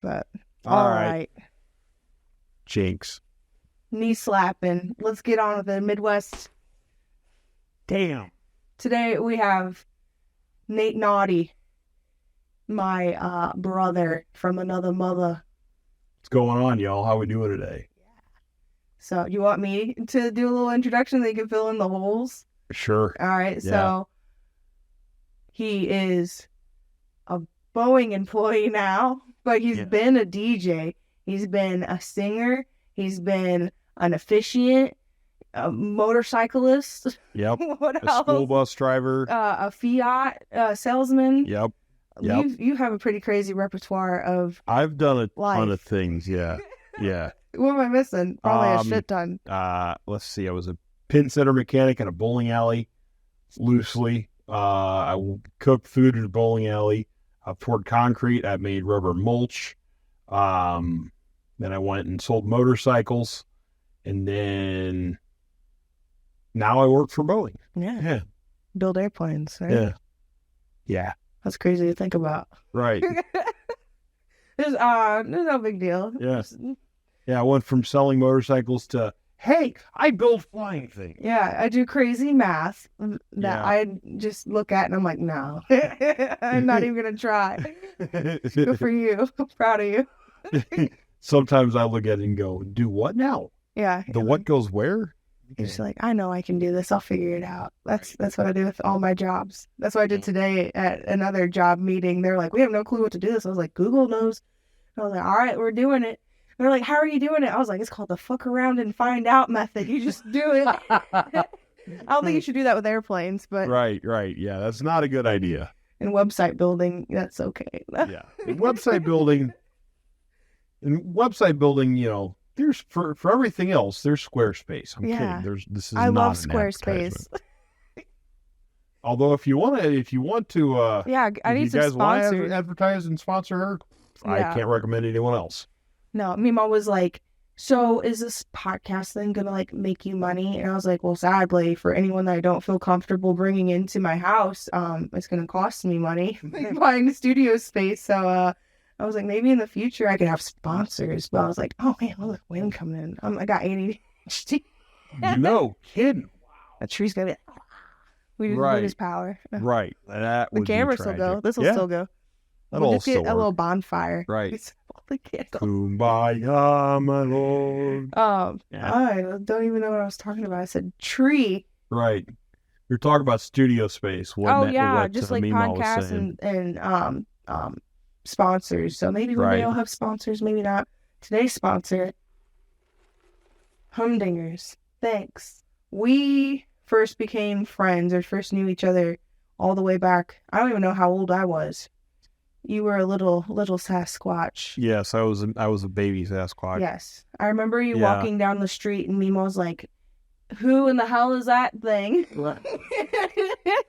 But All all right. right. Jinx. Knee slapping. Let's get on with the Midwest. Damn. Today we have Nate Naughty, my brother from another mother. What's going on, y'all? How we doing today? So you want me to do a little introduction that you can fill in the holes? Sure. All right. Yeah. So he is a Boeing employee now, but he's been a DJ. He's been a singer. He's been an officiant, a motorcyclist. Yep. What A else? school bus driver. A Fiat salesman. Yep. Yep. You have a pretty crazy repertoire of. I've done a ton life. of things. Yeah. Yeah. What am I missing? Probably a shit ton. Let's see. I was a pin center mechanic in a bowling alley, loosely. I cooked food in a bowling alley. I poured concrete. I made rubber mulch. Then I went and sold motorcycles, and then now I work for Boeing. Yeah. Yeah. Build airplanes, right? Yeah. Yeah. That's crazy to think about. Right. There's no big deal. Yeah. Yeah. I went from selling motorcycles to, hey, I build flying things. Yeah, I do crazy math that I just look at and I'm like, no, I'm not even gonna try. Good for you. I'm proud of you. Sometimes I look at it and go, do what now? Yeah. The what goes where? You're just like, I know I can do this. I'll figure it out. That's what I do with all my jobs. That's what I did today at another job meeting. They're like, we have no clue what to do this. I was like, Google knows. I was like, all right, we're doing it. They're like, how are you doing it? I was like, it's called the fuck around and find out method. You just do it. I don't think you should do that with airplanes, but Right. Yeah, that's not a good idea. in website building, that's okay. Yeah. In website building, you know, there's for everything else, there's Squarespace. I'm kidding. This is I not love an Squarespace. advertisement. Although if you want to Yeah, I need some guys want to sponsors. advertise and sponsor her, I Yeah. can't recommend anyone else. No, Mima was like, so is this podcast thing gonna like make you money? And I was like, well, sadly, for anyone that I don't feel comfortable bringing into my house, it's gonna cost me money buying the studio space. So I was like, maybe in the future I could have sponsors. But I was like, oh man, look at wind coming in. I got ADHD. No kidding. That tree's gonna be. We just lose power. Right. That The would camera be still tragic. go. This will still go. That'll We'll just still get a work. little bonfire. Right. It's all the candles. Kumbaya, my lord. I don't even know what I was talking about. I said tree. Right. You're talking about studio space. Just like podcasts and sponsors. So maybe we all have sponsors, maybe not. Today's sponsor, Humdingers. Thanks. We first became friends or first knew each other all the way back. I don't even know how old I was. You were a little Sasquatch. Yes, I was a baby Sasquatch. Yes. I remember you walking down the street and Mimo was like, who in the hell is that thing?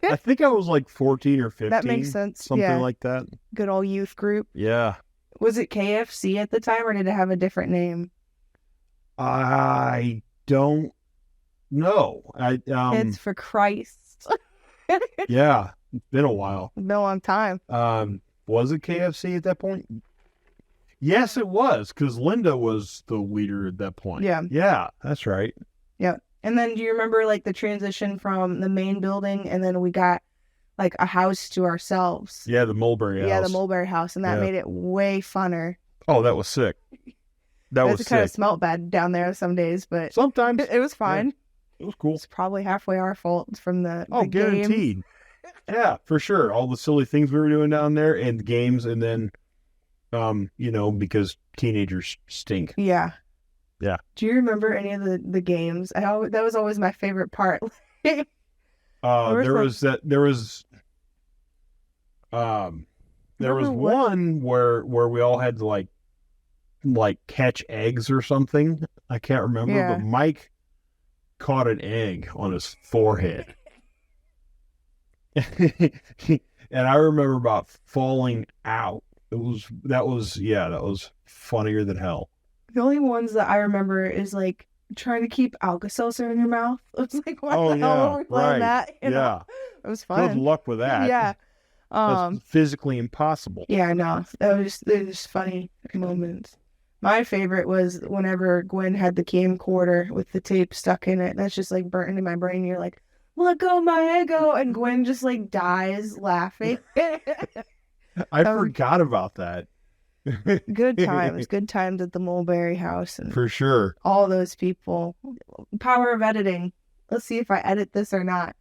I think I was like 14 or 15. That makes sense. Something like that. Good old youth group. Yeah. Was it KFC at the time or did it have a different name? I don't know. It's for Christ. Yeah, it's been a while. Been a long time. Was it KFC at that point? Yes, it was, because Linda was the leader at that point. Yeah. Yeah, that's right. Yeah. And then do you remember like the transition from the main building and then we got like a house to ourselves? Yeah, the Mulberry House. Yeah, the Mulberry House. And that made it way funner. Oh, that was sick. That was sick. It kind of smelled bad down there some days, but sometimes it was fine. Yeah. It was cool. It's probably halfway our fault from the guaranteed. Games. Yeah, for sure. All the silly things we were doing down there and the games, and then, because teenagers stink. Yeah. Yeah. Do you remember any of the games? That was always my favorite part. There was one where we all had to like catch eggs or something. I can't remember, but Mike caught an egg on his forehead. And I remember about falling out. That was funnier than hell. The only ones that I remember is like trying to keep Alka-Seltzer in your mouth. It's like, what the hell are we playing that? You know? It was fun. Good luck with that. Yeah. That's physically impossible. Yeah, no, they're just funny moments. My favorite was whenever Gwen had the camcorder with the tape stuck in it. That's just like burnt into my brain. You're like, let go my ego, and Gwen just like dies laughing. I forgot about that. Good times at the Mulberry house, and for sure. All those people. Power of editing. Let's see if I edit this or not.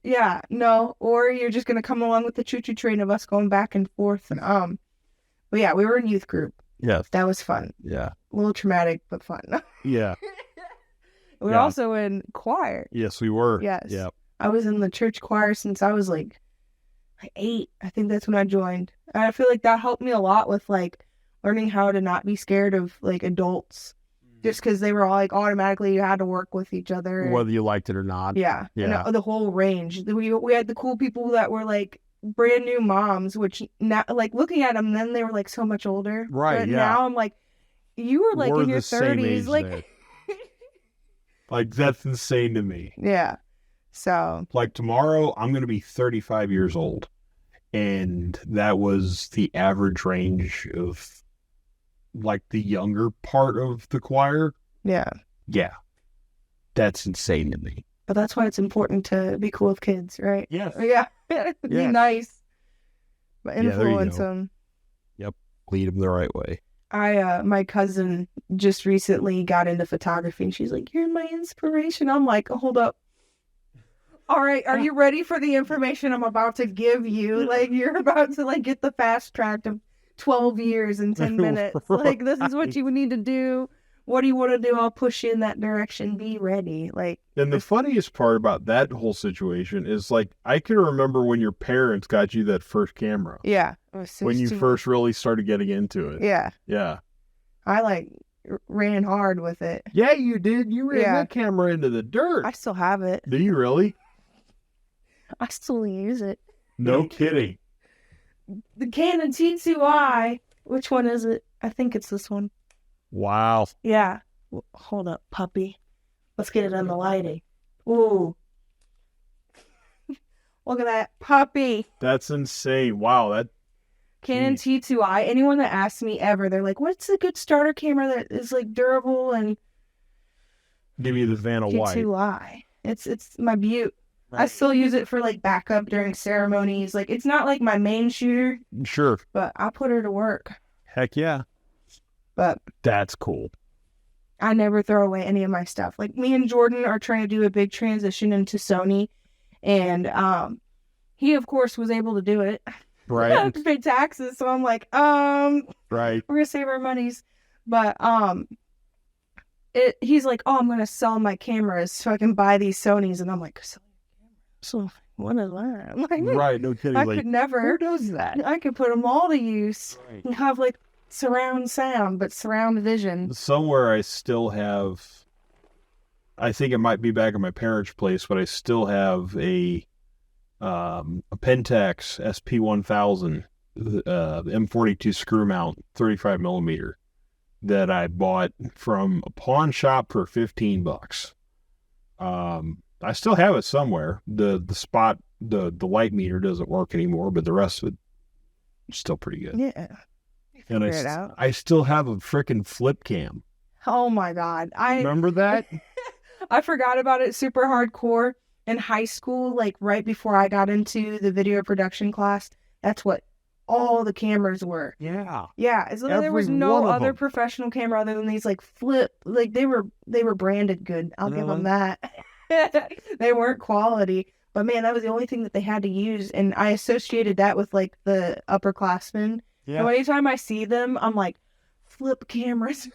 Yeah, no, or you're just gonna come along with the choo-choo train of us going back and forth. But yeah, we were in youth group. Yes, that was fun. Yeah, a little traumatic but fun. Yeah. We're also in choir. Yes, we were. Yes. Yeah. I was in the church choir since I was like 8. I think that's when I joined. And I feel like that helped me a lot with like learning how to not be scared of like adults, just because they were all like automatically you had to work with each other, whether you liked it or not. Yeah. And the whole range. We had the cool people that were like brand new moms, which now like looking at them then they were like so much older. Right. But yeah. now I'm like, you were like we're in your 30s, like. Like that's insane to me. Yeah. So like tomorrow I'm going to be 35 years old, and that was the average range of like the younger part of the choir. Yeah. Yeah. That's insane to me. But that's why it's important to be cool with kids, right? Yes. Yeah. Be nice. But influence them. Yep. Lead them the right way. My cousin just recently got into photography, and she's like, "You're my inspiration." I'm like, "Hold up. All right, are you ready for the information I'm about to give you? Like, you're about to like get the fast track of 12 years in 10 minutes. Like, this is what you would need to do. What do you want to do? I'll push you in that direction. Be ready." Like, and the funniest part about that whole situation is like, I can remember when your parents got you that first camera. Yeah. When you first really started getting into it. Yeah. Yeah. I like ran hard with it. Yeah, you did. You ran that camera into the dirt. I still have it. Do you really? I still use it. No kidding. The Canon T2i. Which one is it? I think it's this one. Wow. Yeah. Hold up, puppy. Let's get it on the lighting. Ooh. Look at that puppy. That's insane. Wow. That Canon T2i. Anyone that asks me ever, they're like, "What's a good starter camera that is like durable and?" Give me the Vanna White. T2i. It's my beaut. I still use it for like backup during ceremonies. Like, it's not like my main shooter. Sure. But I put her to work. Heck yeah. But that's cool. I never throw away any of my stuff. Like, me and Jordan are trying to do a big transition into Sony, and he of course was able to do it. Right. I have to pay taxes, so I'm like, right. We're gonna save our monies. But he's like, "Oh, I'm gonna sell my cameras so I can buy these Sonys," and I'm like, "So what is that?" I'm like, right, no kidding. I like, could never. Who does that? I could put them all to use and have like surround sound, but surround vision. Somewhere I still have, I think it might be back at my parents' place, but I still have a Pentax SP1000 M42 screw mount 35 millimeter that I bought from a pawn shop for $15. I still have it somewhere. The spot, the light meter doesn't work anymore, but the rest of it is still pretty good. Yeah. And I still have a freaking flip cam. Oh my God. I remember that? I forgot about it super hardcore in high school, like right before I got into the video production class. That's what all the cameras were. Yeah. Yeah. As though there was no other professional camera other than these like flip, like they were branded good. I'll give them that. They weren't quality, but man, that was the only thing that they had to use. And I associated that with like the upperclassmen. Yeah. So anytime I see them, I'm like, flip cameras.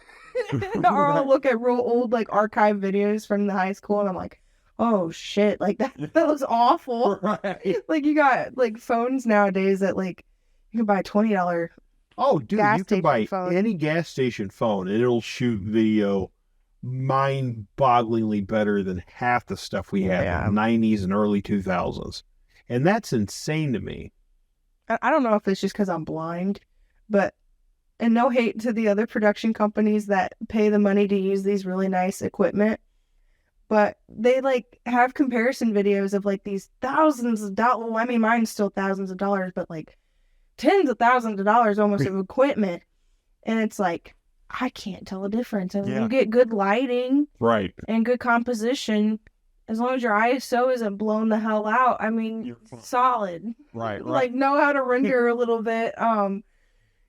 Or I'll look at real old like archive videos from the high school and I'm like, oh shit, like that was awful. Right. Like you got like phones nowadays that like you can buy $20. Oh dude, you can buy any gas station phone and it'll shoot video mind-bogglingly better than half the stuff we had in the 90s and early 2000s. And that's insane to me. I don't know if it's just because I'm blind, but, and no hate to the other production companies that pay the money to use these really nice equipment, but they like have comparison videos of like these thousands of dollars. Well, I mean, mine's still thousands of dollars, but like tens of thousands of dollars almost of equipment. And it's like, I can't tell the difference. And Yeah. you get good lighting Right. and good composition. As long as your ISO isn't blown the hell out, I mean, You're fine. solid. Right. Like, know how to render a little bit.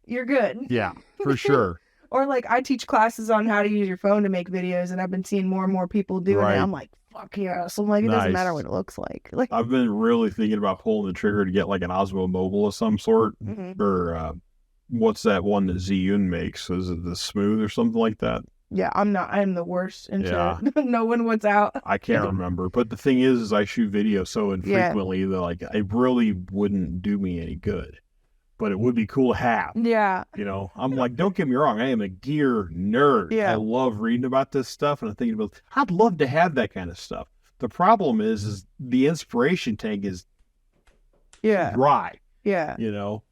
You're good. Yeah, for sure. Or like, I teach classes on how to use your phone to make videos, and I've been seeing more and more people doing Right. it. I'm like, fuck yeah. So I'm like, it doesn't Nice. matter what it looks like. Like, I've been really thinking about pulling the trigger to get like an Osmo Mobile of some sort, or what's that one that Ziyun makes? Is it the Smooth or something like that? yeah, I'm the worst into knowing what's out. I can't remember. But the thing is I shoot video so infrequently that like it really wouldn't do me any good. But it would be cool to have. Yeah. You know, I'm like, don't get me wrong, I am a gear nerd. Yeah. I love reading about this stuff, and I'm thinking about, I'd love to have that kind of stuff. The problem is the inspiration tank is dry. Yeah. You know,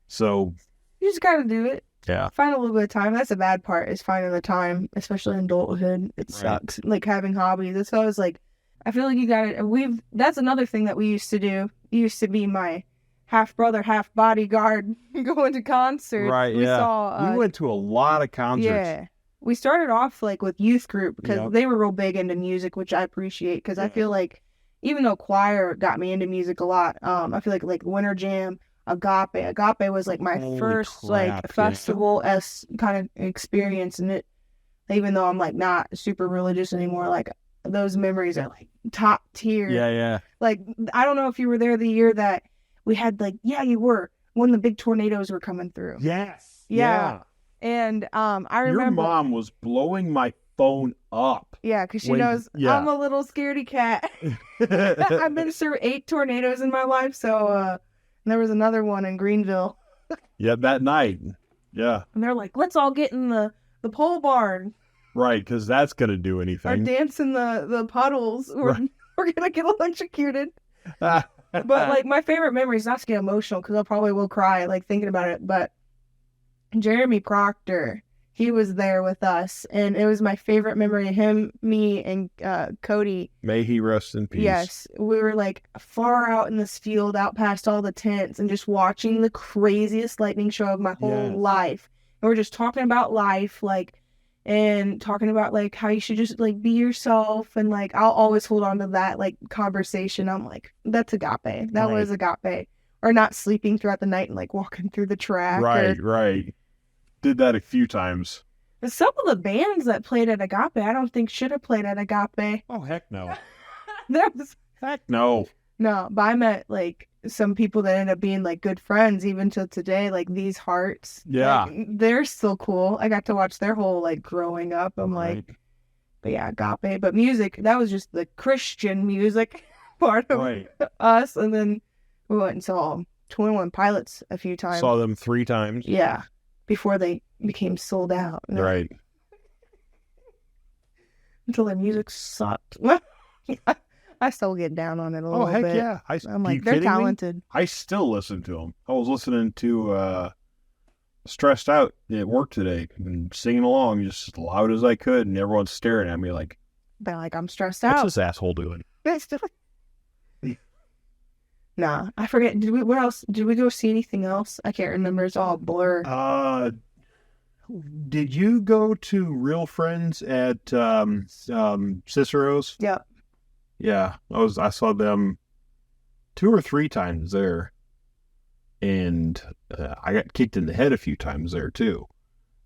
so You just gotta do it. yeah, Find a little bit of time. That's the bad part, is finding the time, especially in adulthood. It Right. sucks. Like having hobbies. That's always like, I feel like you gotta, that's another thing that we used to do. It used to be my half brother, half bodyguard going to concerts. right, We yeah. saw, We went to a lot of concerts. yeah. We started off like with youth group because Yep. they were real big into music, which I appreciate, because I Yeah. feel like even though choir got me into music a lot, I feel like Winter Jam, Agape was like my Holy first crap, like yeah. festival-esque kind of experience, and it, even though I'm like not super religious anymore, like those memories are like top tier. Yeah. Like, I don't know if you were there the year that we had like, yeah, you were, when the big tornadoes were coming through. Yes. Yeah. And I Your remember, mom was blowing my phone up. yeah, because she when- knows yeah. I'm a little scaredy cat. I've been through 8 tornadoes in my life, so there was another one in Greenville, Yeah, that night. Yeah, and they're like, let's all get in the pole barn right, because that's going to do or anything. dance in the puddles. Right. We're gonna get electrocuted. But like, my favorite memory is, not to get emotional because I probably will cry like thinking about it, but Jeremy Proctor, he was there with us, and it was my favorite memory. Him, me, and Cody. May he rest in peace. Yes, we were like far out in this field, out past all the tents, and just watching the craziest lightning show of my whole Yes. life. And we're just talking about life, like, and talking about like how you should just like be yourself, and like I'll always hold on to that like conversation. I'm like, that's agape. That was agape. Or not sleeping throughout the night and like walking through the track. Right. Did that a few times. Or some of the bands that played at Agape, I don't think should have played at Agape. Oh, heck no. There was Heck no. no, but I met like some people that ended up being like good friends even till today, like These Hearts. Yeah. Like, they're still cool. I got to watch their whole like growing up. I'm Right. like, but yeah, Agape. But music, that was just the Christian music part of Right. us. And then we went and saw 21 Pilots a few times. Saw them 3 times. Yeah, before they became sold out. Right. Until their music sucked. I still get down on it a Oh, little heck bit. yeah. I'm you like, they're kidding me? talented. I still listen to them. I was listening to Stressed Out at work today and singing along just as loud as I could, and everyone's staring at me like, They're like, I'm stressed what's out. this asshole doing? Nah, I forget. What else? Did we go see anything else? I can't remember. It's all a blur. Did you go to Real Friends at Cicero's? Yeah. Yeah, I saw them 2 or 3 times there, and I got kicked in the head a few times there too.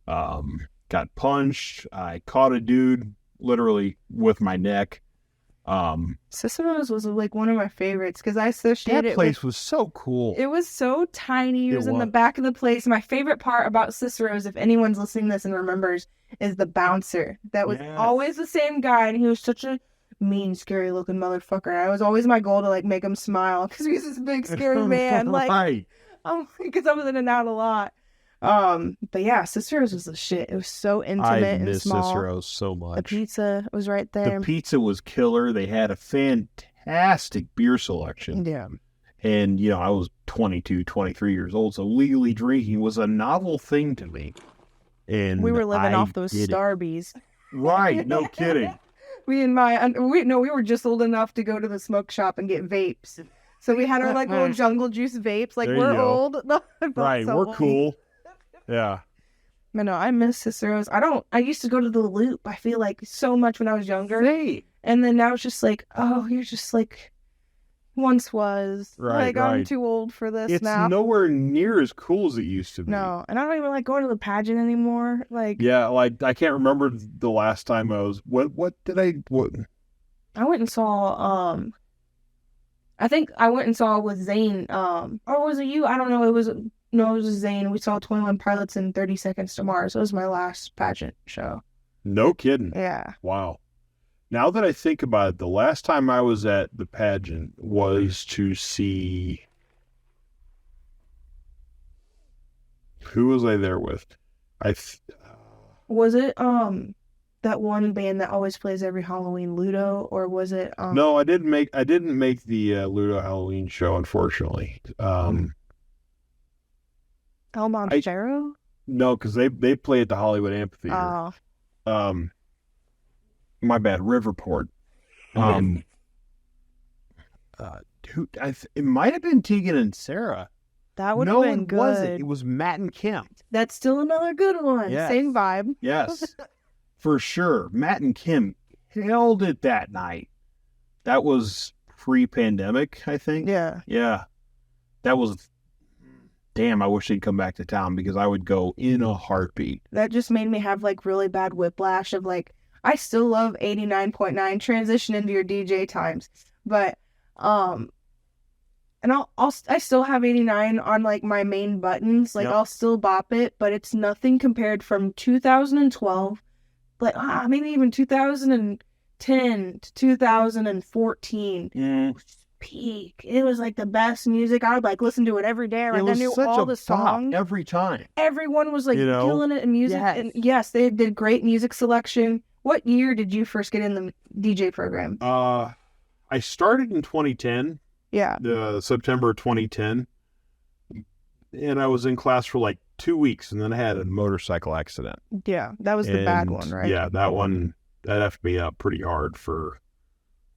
Got punched. I caught a dude literally with my neck. Cicero's was like one of my favorites because I associated That it place was so cool. It was so tiny. It was in the was. back of the place. My favorite part about Cicero's, if anyone's listening to this and remembers, is the bouncer. That was Yes. always the same guy, and he was such a mean, scary looking motherfucker. It was always my goal to like make him smile because he was this big, scary man. Like, right. because I was in and out a lot. But yeah, Cicero's was the shit. It was so intimate I and miss small. Cicero's so The much. pizza was right there. The pizza was killer. They had a fantastic beer selection. Yeah. And, you know, I was 22, 23 years old, so legally drinking was a novel thing to me. And We were living I off those did it. Starbies. Right, no kidding. We were just old enough to go to the smoke shop and get vapes. So we had our like little jungle juice vapes. Like, There you we're go. old. No, I felt Right, so we're old. cool. Yeah. But no, I miss Cicero's. I used to go to the Loop, I feel like, so much when I was younger. Hey. And then now it's just like, oh, you're just like once was. Right, like, I'm right. too old for this It's now. nowhere near as cool as it used to be. No, and I don't even like going to the pageant anymore. Like, Yeah, like I can't remember the last time I was. What did I? What? I went and saw, I think I went and saw with Zane, or was it you? I don't know. It was Zane. We saw 21 Pilots and 30 Seconds to Mars. It was my last pageant show. No kidding. Yeah. Wow. Now that I think about it, the last time I was at the pageant was to see. Who was I there with? Was it that one band that always plays every Halloween, Ludo, or was it No, I didn't make the Ludo Halloween show, unfortunately. El Monstero? No, because they play at the Hollywood Amphitheater. Oh. My bad, Riverport. Dude, it might have been Tegan and Sarah. That would have been good. No, it wasn't. It was Matt and Kim. That's still another good one. Yes. Same vibe. Yes, for sure. Matt and Kim held it that night. That was pre-pandemic, I think. Yeah. Yeah. That was... Damn, I wish they'd come back to town because I would go in a heartbeat. That just made me have like really bad whiplash of like, I still love 89.9, transition into your DJ times. But, and I still have 89 on like my main buttons. Like, Yep. I'll still bop it, but it's nothing compared from 2012, like maybe even 2010 to 2014. Peak. It was like the best music. I would like listen to it every day. Like, I knew all the songs every time. Everyone was like killing it in music. Yes. And yes, they did great music selection. What year did you first get in the DJ program? I started in 2010. Yeah. September 2010. And I was in class for like 2 weeks, and then I had a motorcycle accident. Yeah, that was the bad one, right? Yeah, that effed me up pretty hard for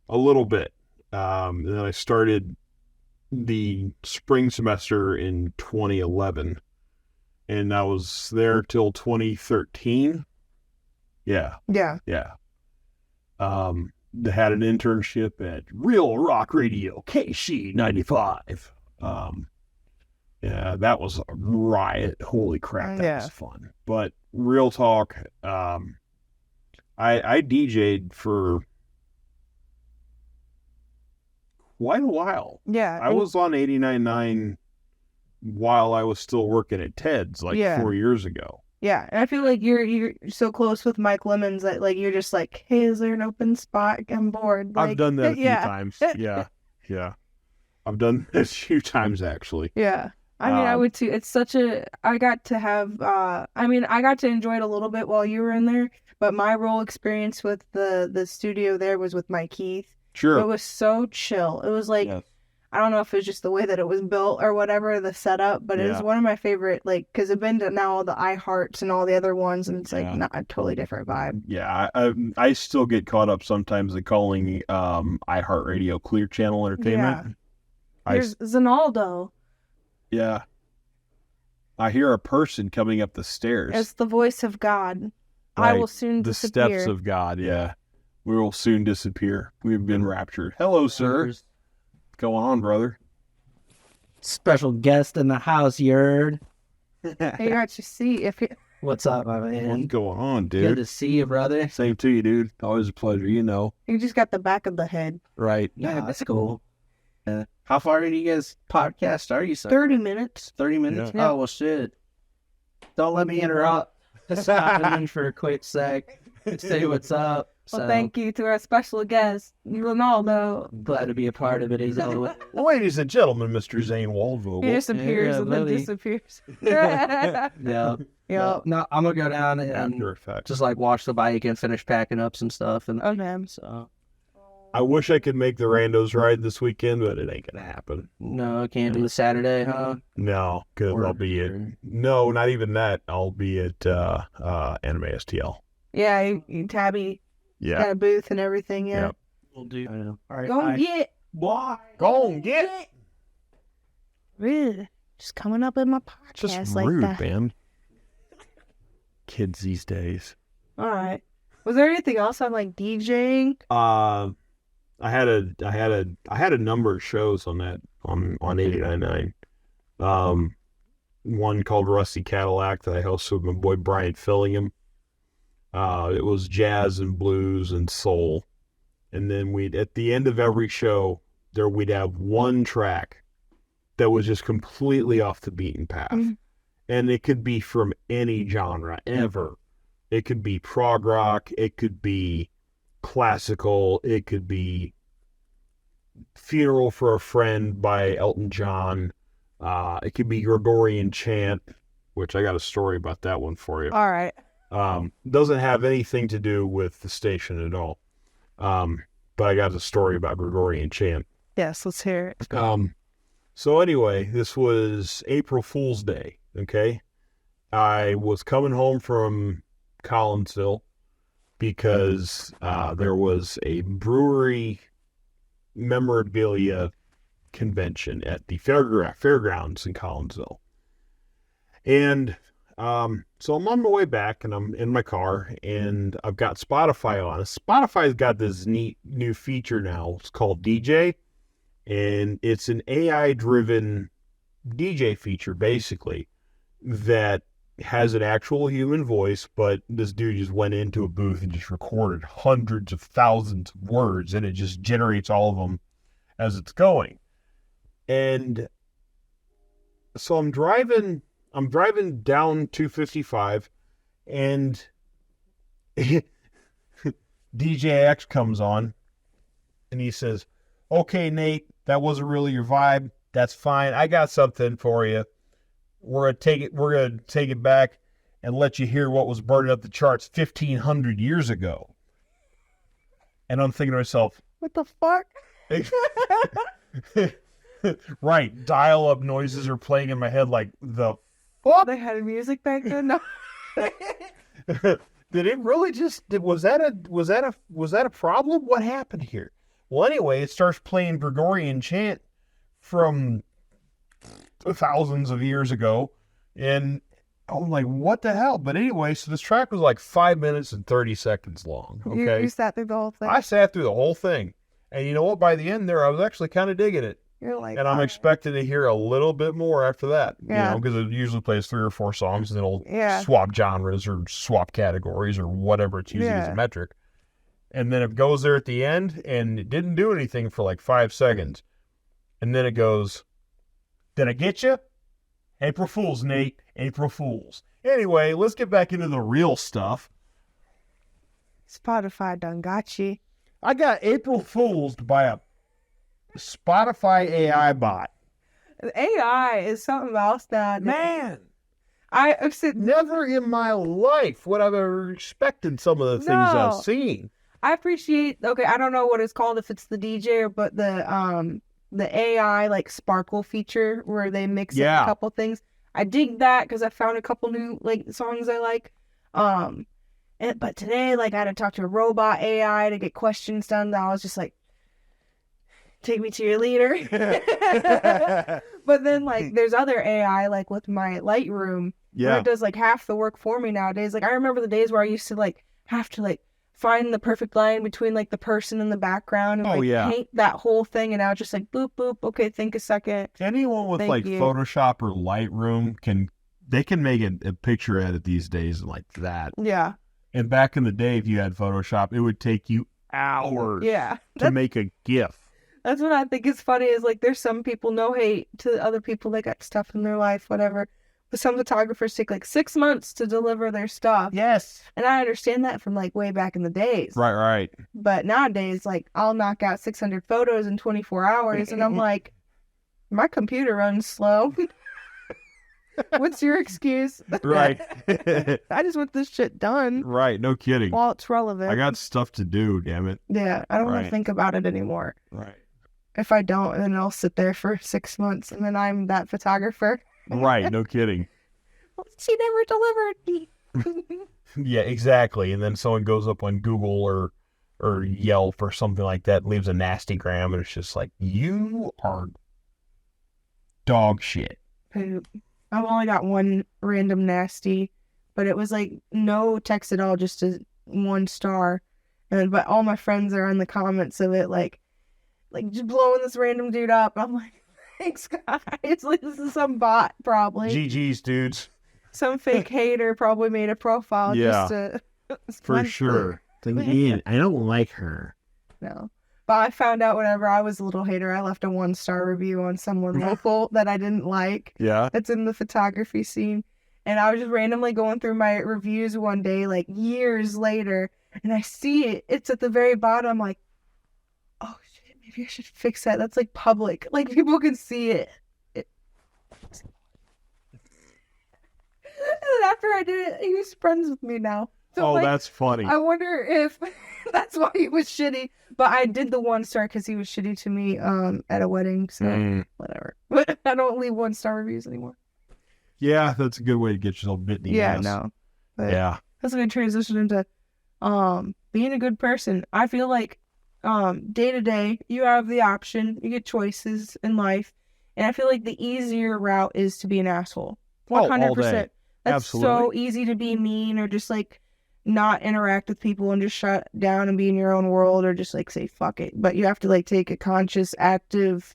a little bit. And then I started the spring semester in 2011, and I was there till 2013. Yeah. Yeah. Yeah. They had an internship at Real Rock Radio, KC95. Yeah, that was a riot. Holy crap, that was fun. But real talk, I DJ'd for quite a while. Yeah. I was on 89.9 while I was still working at Ted's 4 years ago. Yeah, and I feel like you're so close with Mike Lemons that like you're just like, hey, is there an open spot? I'm bored. Like, I've done that a few times. Yeah. I've done that a few times actually. Yeah. I mean, I would too. It's I got to have, I got to enjoy it a little bit while you were in there, but my role experience with the studio there was with Mike Keith. Sure. It was so chill. It was like, I don't know if it was just the way that it was built or whatever, the setup, but it was one of my favorite, like, because I've been to now all the iHearts and all the other ones, and it's like not a totally different vibe. Yeah, I still get caught up sometimes in calling iHeartRadio Clear Channel Entertainment. Yeah. Here's Zinaldo. Yeah. I hear a person coming up the stairs. It's the voice of God. Right. I will soon disappear. The steps of God, yeah. We will soon disappear. We've been raptured. Hello, sir. What's going on, brother? Special guest in the house, yerd. Hey, you got your seat. What's up, my man? What's going on, dude? Good to see you, brother. Same to you, dude. Always a pleasure, you know. You just got the back of the head. Right. Yeah, that's cool. How far into you guys' podcast are you, sir? 30 minutes. 30 minutes? Yeah. Oh, well, shit. Don't let me interrupt. Just stopping in for a quick sec. Say what's up. Well, thank you to our special guest, Ronaldo. Glad to be a part of it. He's always... Ladies and gentlemen, Mr. Zane Waldvogel. He disappears and then disappears. Yeah. Yeah. No, I'm going to go down and just like wash the bike and finish packing up some stuff. And okay. So. I wish I could make the Randos ride this weekend, but it ain't going to happen. No, can't do the Saturday, huh? No, because I'll be at... No, not even that. I'll be at Anime STL. Yeah, Tabby Yeah. Got a booth and everything. Yeah. Yep. We'll do. All right. Go get. Why? Go and get it. Rude. Just coming up in my podcast Just like rude, that. man. Kids these days. All right. Was there anything else on like DJing? I had a number of shows on that on 89.9. One called Rusty Cadillac that I hosted with my boy Brian Fillingham. It was jazz and blues and soul. And then at the end of every show, we'd have one track that was just completely off the beaten path. Mhm. And it could be from any genre ever. It could be prog rock, it could be classical, it could be Funeral for a Friend by Elton John. It could be Gregorian chant, which I got a story about that one for you. All right. Doesn't have anything to do with the station at all. But I got a story about Gregorian chant. Yes, let's hear it. So anyway, this was April Fool's Day, okay? I was coming home from Collinsville because there was a brewery memorabilia convention at the fairgrounds in Collinsville. And so I'm on my way back, and I'm in my car, and I've got Spotify on. Spotify's got this neat new feature now. It's called DJ, and it's an AI-driven DJ feature, basically, that has an actual human voice, but this dude just went into a booth and just recorded hundreds of thousands of words, and it just generates all of them as it's going. And so I'm driving down 255, and DJ X comes on, and he says, "Okay, Nate, that wasn't really your vibe. That's fine. I got something for you. We're gonna take it back and let you hear what was burning up the charts 1,500 years ago." And I'm thinking to myself, What the fuck? right, dial-up noises are playing in my head like the fuck. They had music back then? No. Did it really was that a problem? What happened here? Well, anyway, it starts playing Gregorian chant from thousands of years ago, and I'm like, what the hell? But anyway, so this track was like 5 minutes and 30 seconds long. Okay, You sat through the whole thing? I sat through the whole thing, and you know what? By the end there, I was actually kind of digging it. You're like, And I'm all right. expecting to hear a little bit more after that, Yeah. because it usually plays 3 or 4 songs, and it'll Yeah. swap genres or swap categories or whatever it's using as Yeah. a metric. And then it goes there at the end, and it didn't do anything for like 5 seconds. And then it goes, "Did I get you? April Fools, Nate. April Fools." Anyway, let's get back into the real stuff. Spotify done got you. I got April Fools by a Spotify AI bot. AI is something else that Man, I've seen. never in my life would I've ever expected some of the things No. I've seen. I appreciate. Okay, I don't know what it's called, if it's the DJ, but the AI like sparkle feature where they mix up Yeah. a couple things. I dig that because I found a couple new like songs I like. But today, like, I had to talk to a robot AI to get questions done. That I was just like, take me to your leader. But then, like, there's other AI, like with my Lightroom, where Yeah. it does like half the work for me nowadays. Like, I remember the days where I used to like have to like find the perfect line between like the person and the background and Oh, like yeah. paint that whole thing. And now it's just like boop boop. Okay, think a second. Anyone with Thank like you. Photoshop or Lightroom can make a picture edit these days like that. Yeah, And back in the day, if you had Photoshop, it would take you hours yeah. to make a GIF. That's what I think is funny is like there's some people, no hate to other people that got stuff in their life, whatever. But some photographers take like 6 months to deliver their stuff. Yes. And I understand that from like way back in the days. Right. But nowadays, like I'll knock out 600 photos in 24 hours and I'm like, my computer runs slow. What's your excuse? Right. I just want this shit done Right. No kidding. while it's relevant. I got stuff to do, damn it. Yeah, I don't want Right. to think about it anymore. Right. If I don't, then I'll sit there for 6 months and then I'm that photographer. Right. No kidding. She never delivered me. Yeah, exactly. And then someone goes up on Google or or Yelp or something like that, leaves a nasty gram, and it's just like, you are dog shit. Poop. I've only got one random nasty, but it was like no text at all, just a 1 star. And but all my friends are in the comments of it, like just blowing this random dude up. I'm like, thanks guys. Like this is some bot probably. GG's, dudes. Some fake hater probably made a profile Yeah, just to for sure. Ian, I don't like her. No. But I found out whenever I was a little hater, I left a 1-star review on someone local that I didn't like. Yeah. That's in the photography scene. And I was just randomly going through my reviews one day, like years later, and I see it. It's at the very bottom. I'm like, oh shit, maybe I should fix that. That's like public. Like people can see it. And then after I did it, he was friends with me now. So like, that's funny. I wonder if that's why he was shitty. But I did the 1-star because he was shitty to me at a wedding. So whatever. But I don't leave 1-star reviews anymore. Yeah, that's a good way to get yourself bit in the ass. No. But Yeah. that's a good transition into being a good person. I feel like day to day you have the option, you get choices in life, and I feel like the easier route is to be an asshole. 100%. All day. That's Absolutely. so easy to be mean or just like not interact with people and just shut down and be in your own world or just like say fuck it. But you have to like take a conscious, active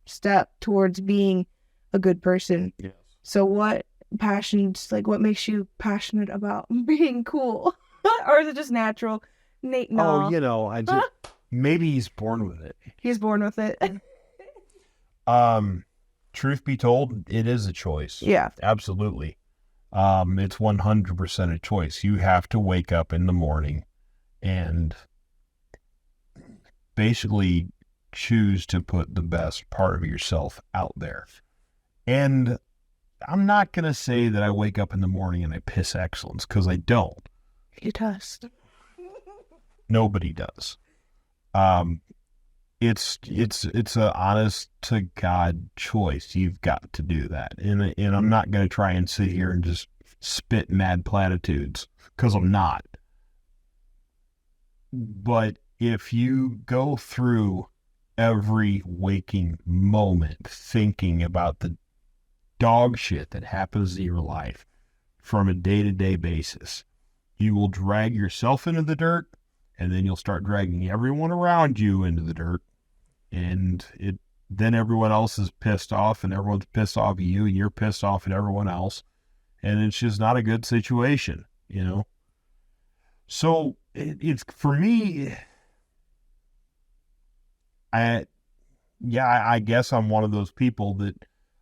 step towards being a good person. Yes. So what passions, like what makes you passionate about being cool? Or is it just natural? No. Oh, I just maybe he's born with it. He's born with it. Truth be told, it is a choice. Yeah. Absolutely. It's 100% a choice. You have to wake up in the morning and basically choose to put the best part of yourself out there. And I'm not going to say that I wake up in the morning and I piss excellence, because I don't. You does. Nobody does. It's a honest to God choice. You've got to do that. And I'm not going to try and sit here and just spit mad platitudes, because I'm not. But if you go through every waking moment thinking about the dog shit that happens in your life from a day-to-day basis, you will drag yourself into the dirt, and then you'll start dragging everyone around you into the dirt. And then everyone else is pissed off, and everyone's pissed off at you, and you're pissed off at everyone else. And it's just not a good situation, you know? So it's for me, I guess I'm one of those people that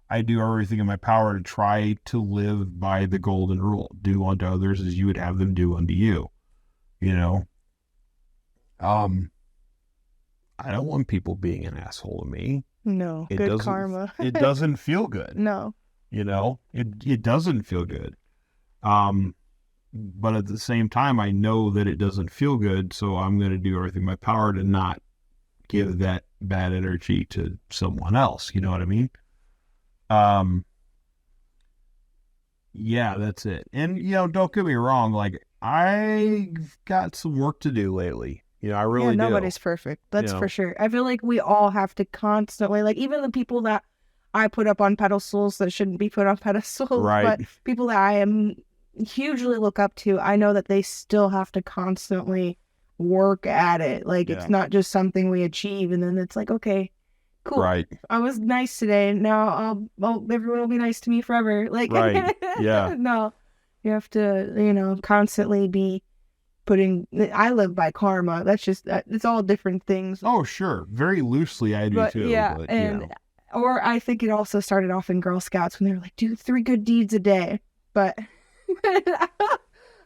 I do everything in my power to try to live by the golden rule. Do unto others as you would have them do unto you, you know? I don't want people being an asshole to me. No. Good karma. It doesn't feel good. No. You know, it doesn't feel good. But at the same time, I know that it doesn't feel good, so I'm going to do everything in my power to not give that bad energy to someone else. You know what I mean? Yeah, that's it. And, you know, don't get me wrong. Like, I've got some work to do lately. You know, I really do. Nobody's perfect. That's for sure. I feel like we all have to constantly, like, even the people that I put up on pedestals that shouldn't be put on pedestals, right. But people that I am hugely look up to, I know that they still have to constantly work at it. Like, it's not just something we achieve and then it's like, okay, cool. Right. I was nice today. Now everyone will be nice to me forever. Like, right. Yeah. No, you have to, you know, constantly be I live by karma. That's just, it's all different things. Oh, sure. Very loosely I do too. Yeah. But, and, you know. Or I think it also started off in Girl Scouts when they were like, do 3 good deeds a day. But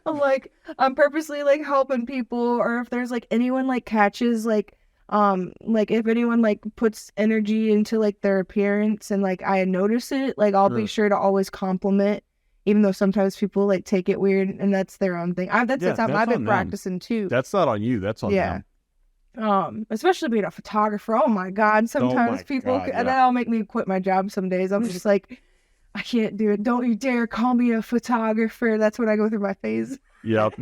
I'm like, I'm purposely like helping people, or if there's like anyone like catches like if anyone like puts energy into like their appearance and like I notice it, like I'll be sure to always compliment, even though sometimes people like take it weird and that's their own thing. That's something I've been practicing too. That's not on you. That's on them. Especially being a photographer. Oh my God. Sometimes people, and that'll make me quit my job some days. I'm just like, I can't do it. Don't you dare call me a photographer. That's when I go through my phase. Yep.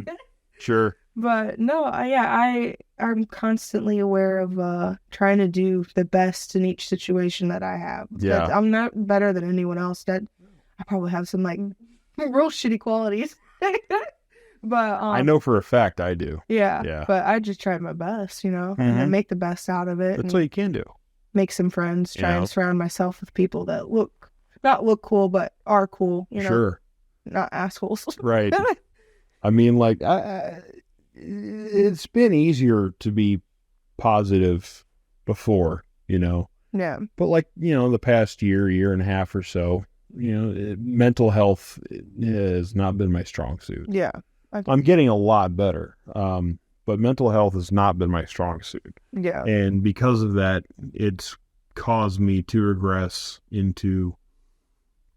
Sure. But no, I'm constantly aware of trying to do the best in each situation that I have. Yeah. I'm not better than anyone else. That I probably have some like real shitty qualities. But I know for a fact I do. yeah. Yeah. But I just tried my best, and then make the best out of it. That's and what you can do. make some friends. Try Yeah. and surround myself with people that not look cool, but are cool. Sure. Not assholes. Right. I mean, like, it's been easier to be positive before, Yeah. But like, the past year and a half or so, mental health has not been my strong suit. Yeah. I'm getting a lot better. But mental health has not been my strong suit. Yeah. And because of that, it's caused me to regress into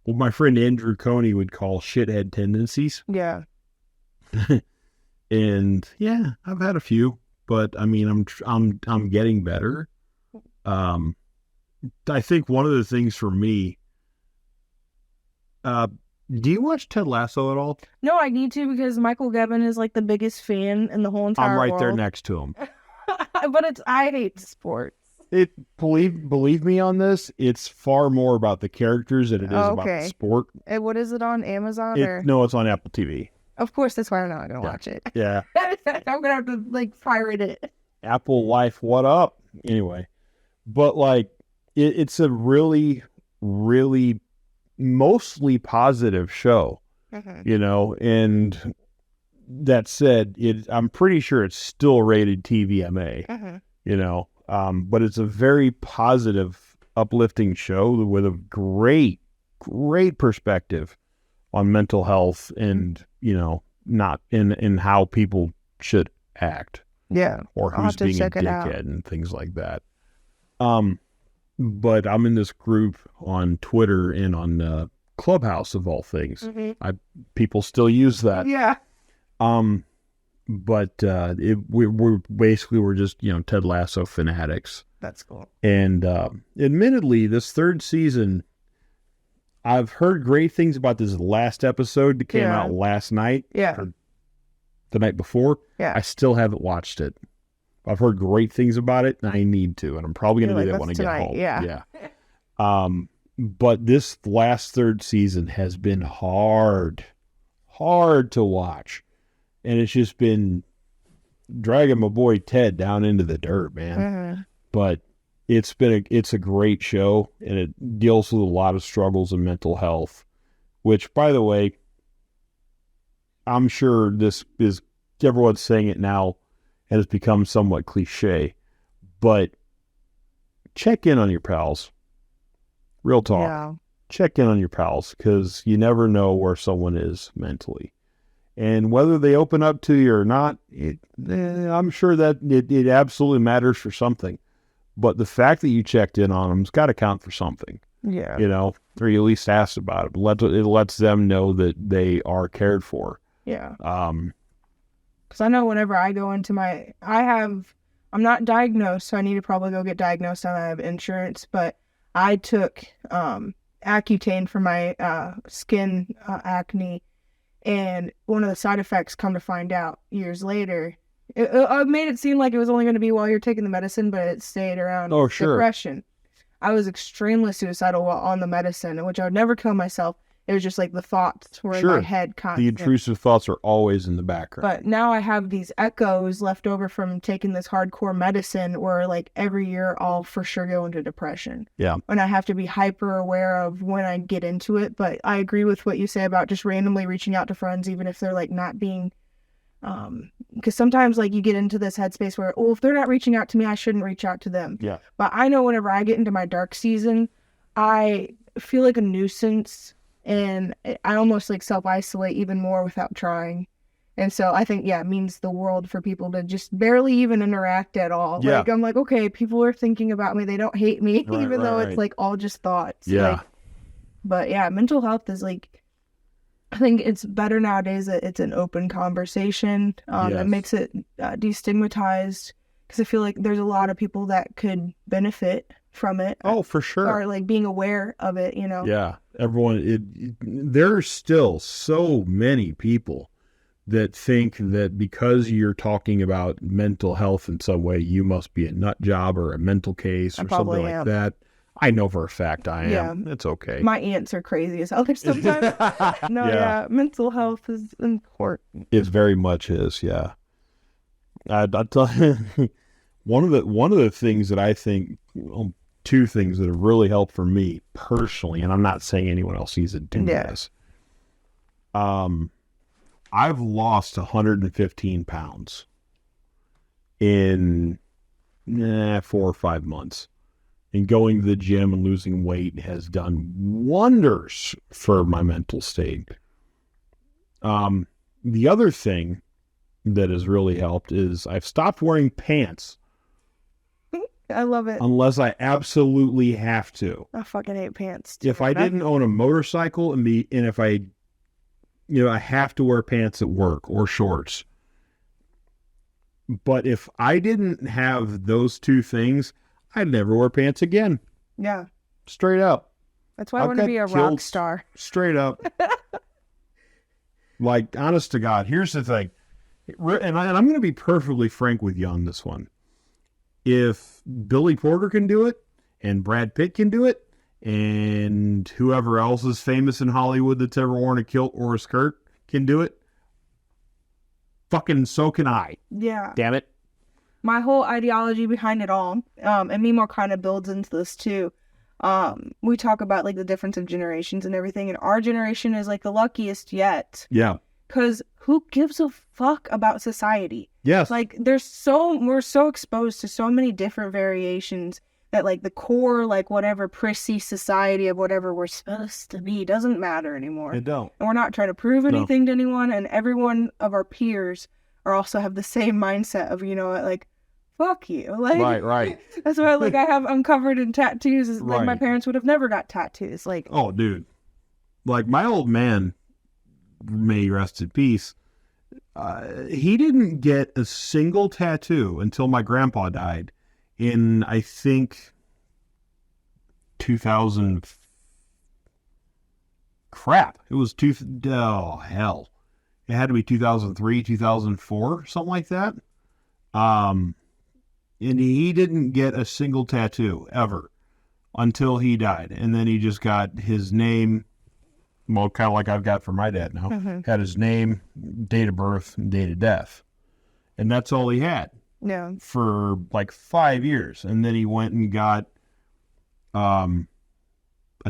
what my friend Andrew Coney would call shithead tendencies. Yeah. And yeah, I've had a few, but I mean, I'm getting better. I think one of the things for me, do you watch Ted Lasso at all? No, I need to because Michael Gavin is like the biggest fan in the whole entire I'm right world. there next to him. But I hate sports. Believe me on this, it's far more about the characters than it is about the sport. And what is it on Amazon or? No, it's on Apple TV. Of course, that's why I'm not gonna watch it. Yeah. I'm gonna have to like pirate it. Apple Life, what up? Anyway, but like it's a really, really mostly positive show, and that said, I'm pretty sure it's still rated TVMA, but it's a very positive, uplifting show with a great, great perspective on mental health and, not in how people should act. Yeah. Or who's being a dickhead and things like that. But I'm in this group on Twitter and on Clubhouse of all things. Mm-hmm. People still use that. Yeah. But we're just, Ted Lasso fanatics. That's cool. And admittedly, this third season, I've heard great things about this last episode that came out last night. Yeah. Or the night before. Yeah. I still haven't watched it. I've heard great things about it, and I need to, and I'm probably going to do that when I get home. Yeah. But this last third season has been hard to watch, and it's just been dragging my boy Ted down into the dirt, man. Mm-hmm. But it's a great show, and it deals with a lot of struggles in mental health, which, by the way, I'm sure this is everyone's saying it now, and it's become somewhat cliche, but check in on your pals. Real talk. Yeah. Check in on your pals, because you never know where someone is mentally. And whether they open up to you or not, I'm sure that it absolutely matters for something. But the fact that you checked in on them's got to count for something. Yeah. Or you at least asked about it. It lets them know that they are cared for. Yeah. Because I know whenever I go into I'm not diagnosed, so I need to probably go get diagnosed and I have insurance, but I took Accutane for my skin acne, and one of the side effects, come to find out years later, it made it seem like it was only going to be while you're taking the medicine, but it stayed around depression. I was extremely suicidal while on the medicine, which I would never kill myself. It was just like the thoughts were in my head constantly. The intrusive thoughts are always in the background. But now I have these echoes left over from taking this hardcore medicine where like every year I'll for sure go into depression. Yeah. And I have to be hyper aware of when I get into it. But I agree with what you say about just randomly reaching out to friends, even if they're like not being, because sometimes like you get into this headspace where, if they're not reaching out to me, I shouldn't reach out to them. Yeah. But I know whenever I get into my dark season, I feel like a nuisance. And I almost like self-isolate even more without trying. And so I think, it means the world for people to just barely even interact at all. Yeah. Like, I'm like, okay, people are thinking about me. They don't hate me, even though it's like all just thoughts. Yeah. But mental health is like, I think it's better nowadays that it's an open conversation. It makes it destigmatized, because I feel like there's a lot of people that could benefit from it. Oh, for sure. Or like being aware of it, Yeah. Everyone, there's still so many people that think that because you're talking about mental health in some way, you must be a nut job or a mental case I or probably something like am. that. I know for a fact I Yeah. am. It's okay. My aunts are crazy as hell. There's sometimes. No, yeah. Mental health is important. It very much is, yeah. I tell you, one of the things that I think, well, two things that have really helped for me personally, and I'm not saying anyone else needs to do this. I've lost 115 pounds in 4 or 5 months. And going to the gym and losing weight has done wonders for my mental state. The other thing that has really helped is I've stopped wearing pants. I love it. Unless I absolutely have to. I fucking hate pants. If I didn't own a motorcycle and if I, I have to wear pants at work or shorts. But if I didn't have those two things, I'd never wear pants again. Yeah. Straight up. That's why I want to be a rock star. Straight up. Like, honest to God, here's the thing. And I'm going to be perfectly frank with you on this one. If Billy Porter can do it, and Brad Pitt can do it, and whoever else is famous in Hollywood that's ever worn a kilt or a skirt can do it, fucking so can I. Yeah. Damn it. My whole ideology behind it all, and Mimo kind of builds into this too. We talk about like the difference of generations and everything, and our generation is like the luckiest yet. Yeah. Because who gives a fuck about society? Yes. Like we're so exposed to so many different variations that like the core, like whatever prissy society of whatever we're supposed to be doesn't matter anymore. It don't. And we're not trying to prove anything to anyone, and everyone of our peers are also have the same mindset of, like, fuck you. Like, right. That's why I'm covered in tattoos. Like my parents would have never got tattoos. Like, oh dude. Like my old man, may he rest in peace, he didn't get a single tattoo until my grandpa died in, I think, 2000. Crap. It was oh, hell. It had to be 2003, 2004, something like that. And he didn't get a single tattoo ever until he died. And then he just got his name, well, kind of like I've got for my dad now, had his name, date of birth, and date of death. And that's all he had. Yeah. For like 5 years. And then he went and got a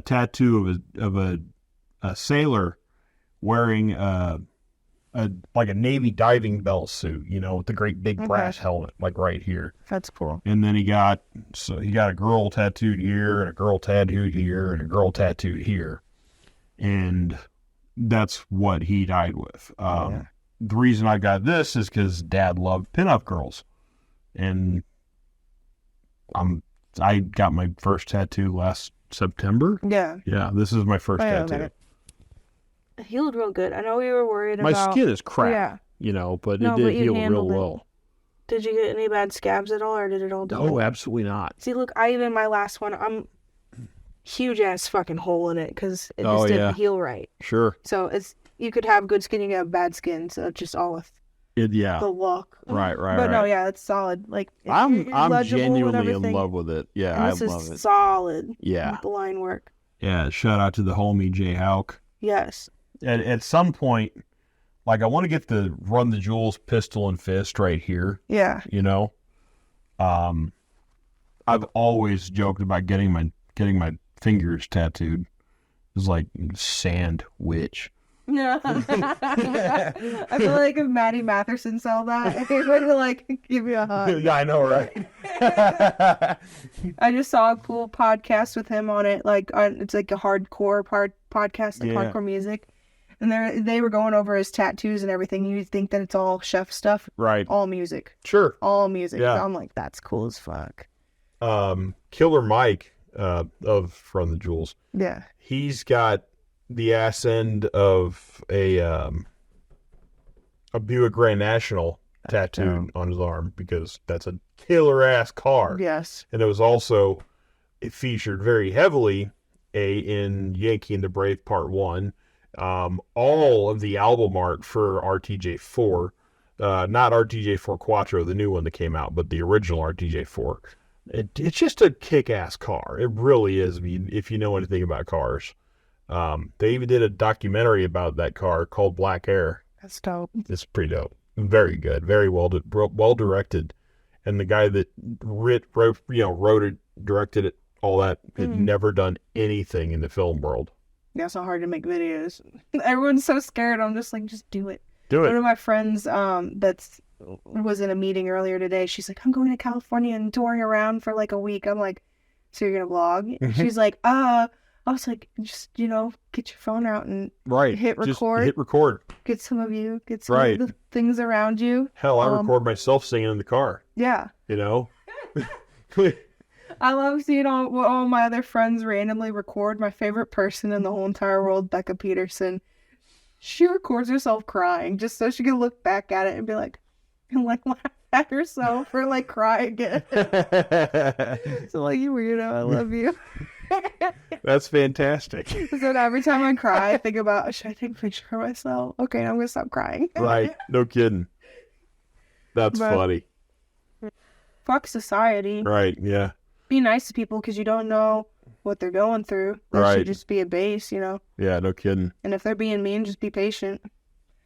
tattoo of a sailor wearing like a Navy diving bell suit, with the great big brass helmet, like right here. That's cool. And then he got a girl tattooed here, and a girl tattooed here, and a girl tattooed here. And that's what he died with. The reason I got this is because Dad loved pinup girls. And I got my first tattoo last September. Yeah. Yeah, this is my first tattoo. It healed real good. I know we were worried about... My skin is crap, but it did heal real well. Did you get any bad scabs at all, or did it all do? No, absolutely not. See, look, my last one, I'm huge-ass fucking hole in it, because it just didn't heal right. Sure. So, you could have good skin, you could have bad skin, so it's just all with the look. Right. But no, it's solid. Like, I'm genuinely in love with it. Yeah, I love it. This is solid. Yeah. With the line work. Yeah, shout out to the homie Jay Hauk. Yes. At some point, like, I want to get the Run the Jewels pistol and fist right here. Yeah. I've always joked about getting my fingers tattooed. It's like sand witch. Yeah. I feel like if Maddie Matherson saw that, he would give you a hug. Yeah, I know, right? I just saw a cool podcast with him on it. It's like a hardcore podcast, hardcore music. And they were going over his tattoos and everything. You think that it's all chef stuff. Right. All music. Sure. All music. Yeah. So I'm like, that's cool as fuck. Killer Mike of Run the Jewels. Yeah. He's got the ass end of a Buick Grand National tattooed on his arm, because that's a killer ass car. Yes. And it featured very heavily in Yankee and the Brave Part 1, All of the album art for RTJ4, not RTJ4 Quattro, the new one that came out, but the original RTJ4. It's just a kick-ass car. It really is, if you know anything about cars. They even did a documentary about that car called Black Air. That's dope. It's pretty dope. Very good. Very well directed. And the guy that wrote it, directed it, all that, had never done anything in the film world. Yeah, it's so hard to make videos. Everyone's so scared. I'm just like, just do it. Do it. One of my friends was in a meeting earlier today. She's like, I'm going to California and touring around for like a week. I'm like, so you're going to vlog? She's like, I was like, just, get your phone out and hit record. Just hit record. Get some of the things around you. Hell, I record myself singing in the car. Yeah. I love seeing all my other friends randomly record. My favorite person in the whole entire world, Becca Peterson. She records herself crying just so she can look back at it and be like, laugh at herself or like cry again. So like, you weirdo, I love you. That's fantastic. So every time I cry, I think about, should I take a picture of myself? Okay, I'm gonna stop crying. Right, no kidding. That's funny. Fuck society. Right, yeah. Be nice to people because you don't know what they're going through. There should just be a base, Yeah, no kidding. And if they're being mean, just be patient.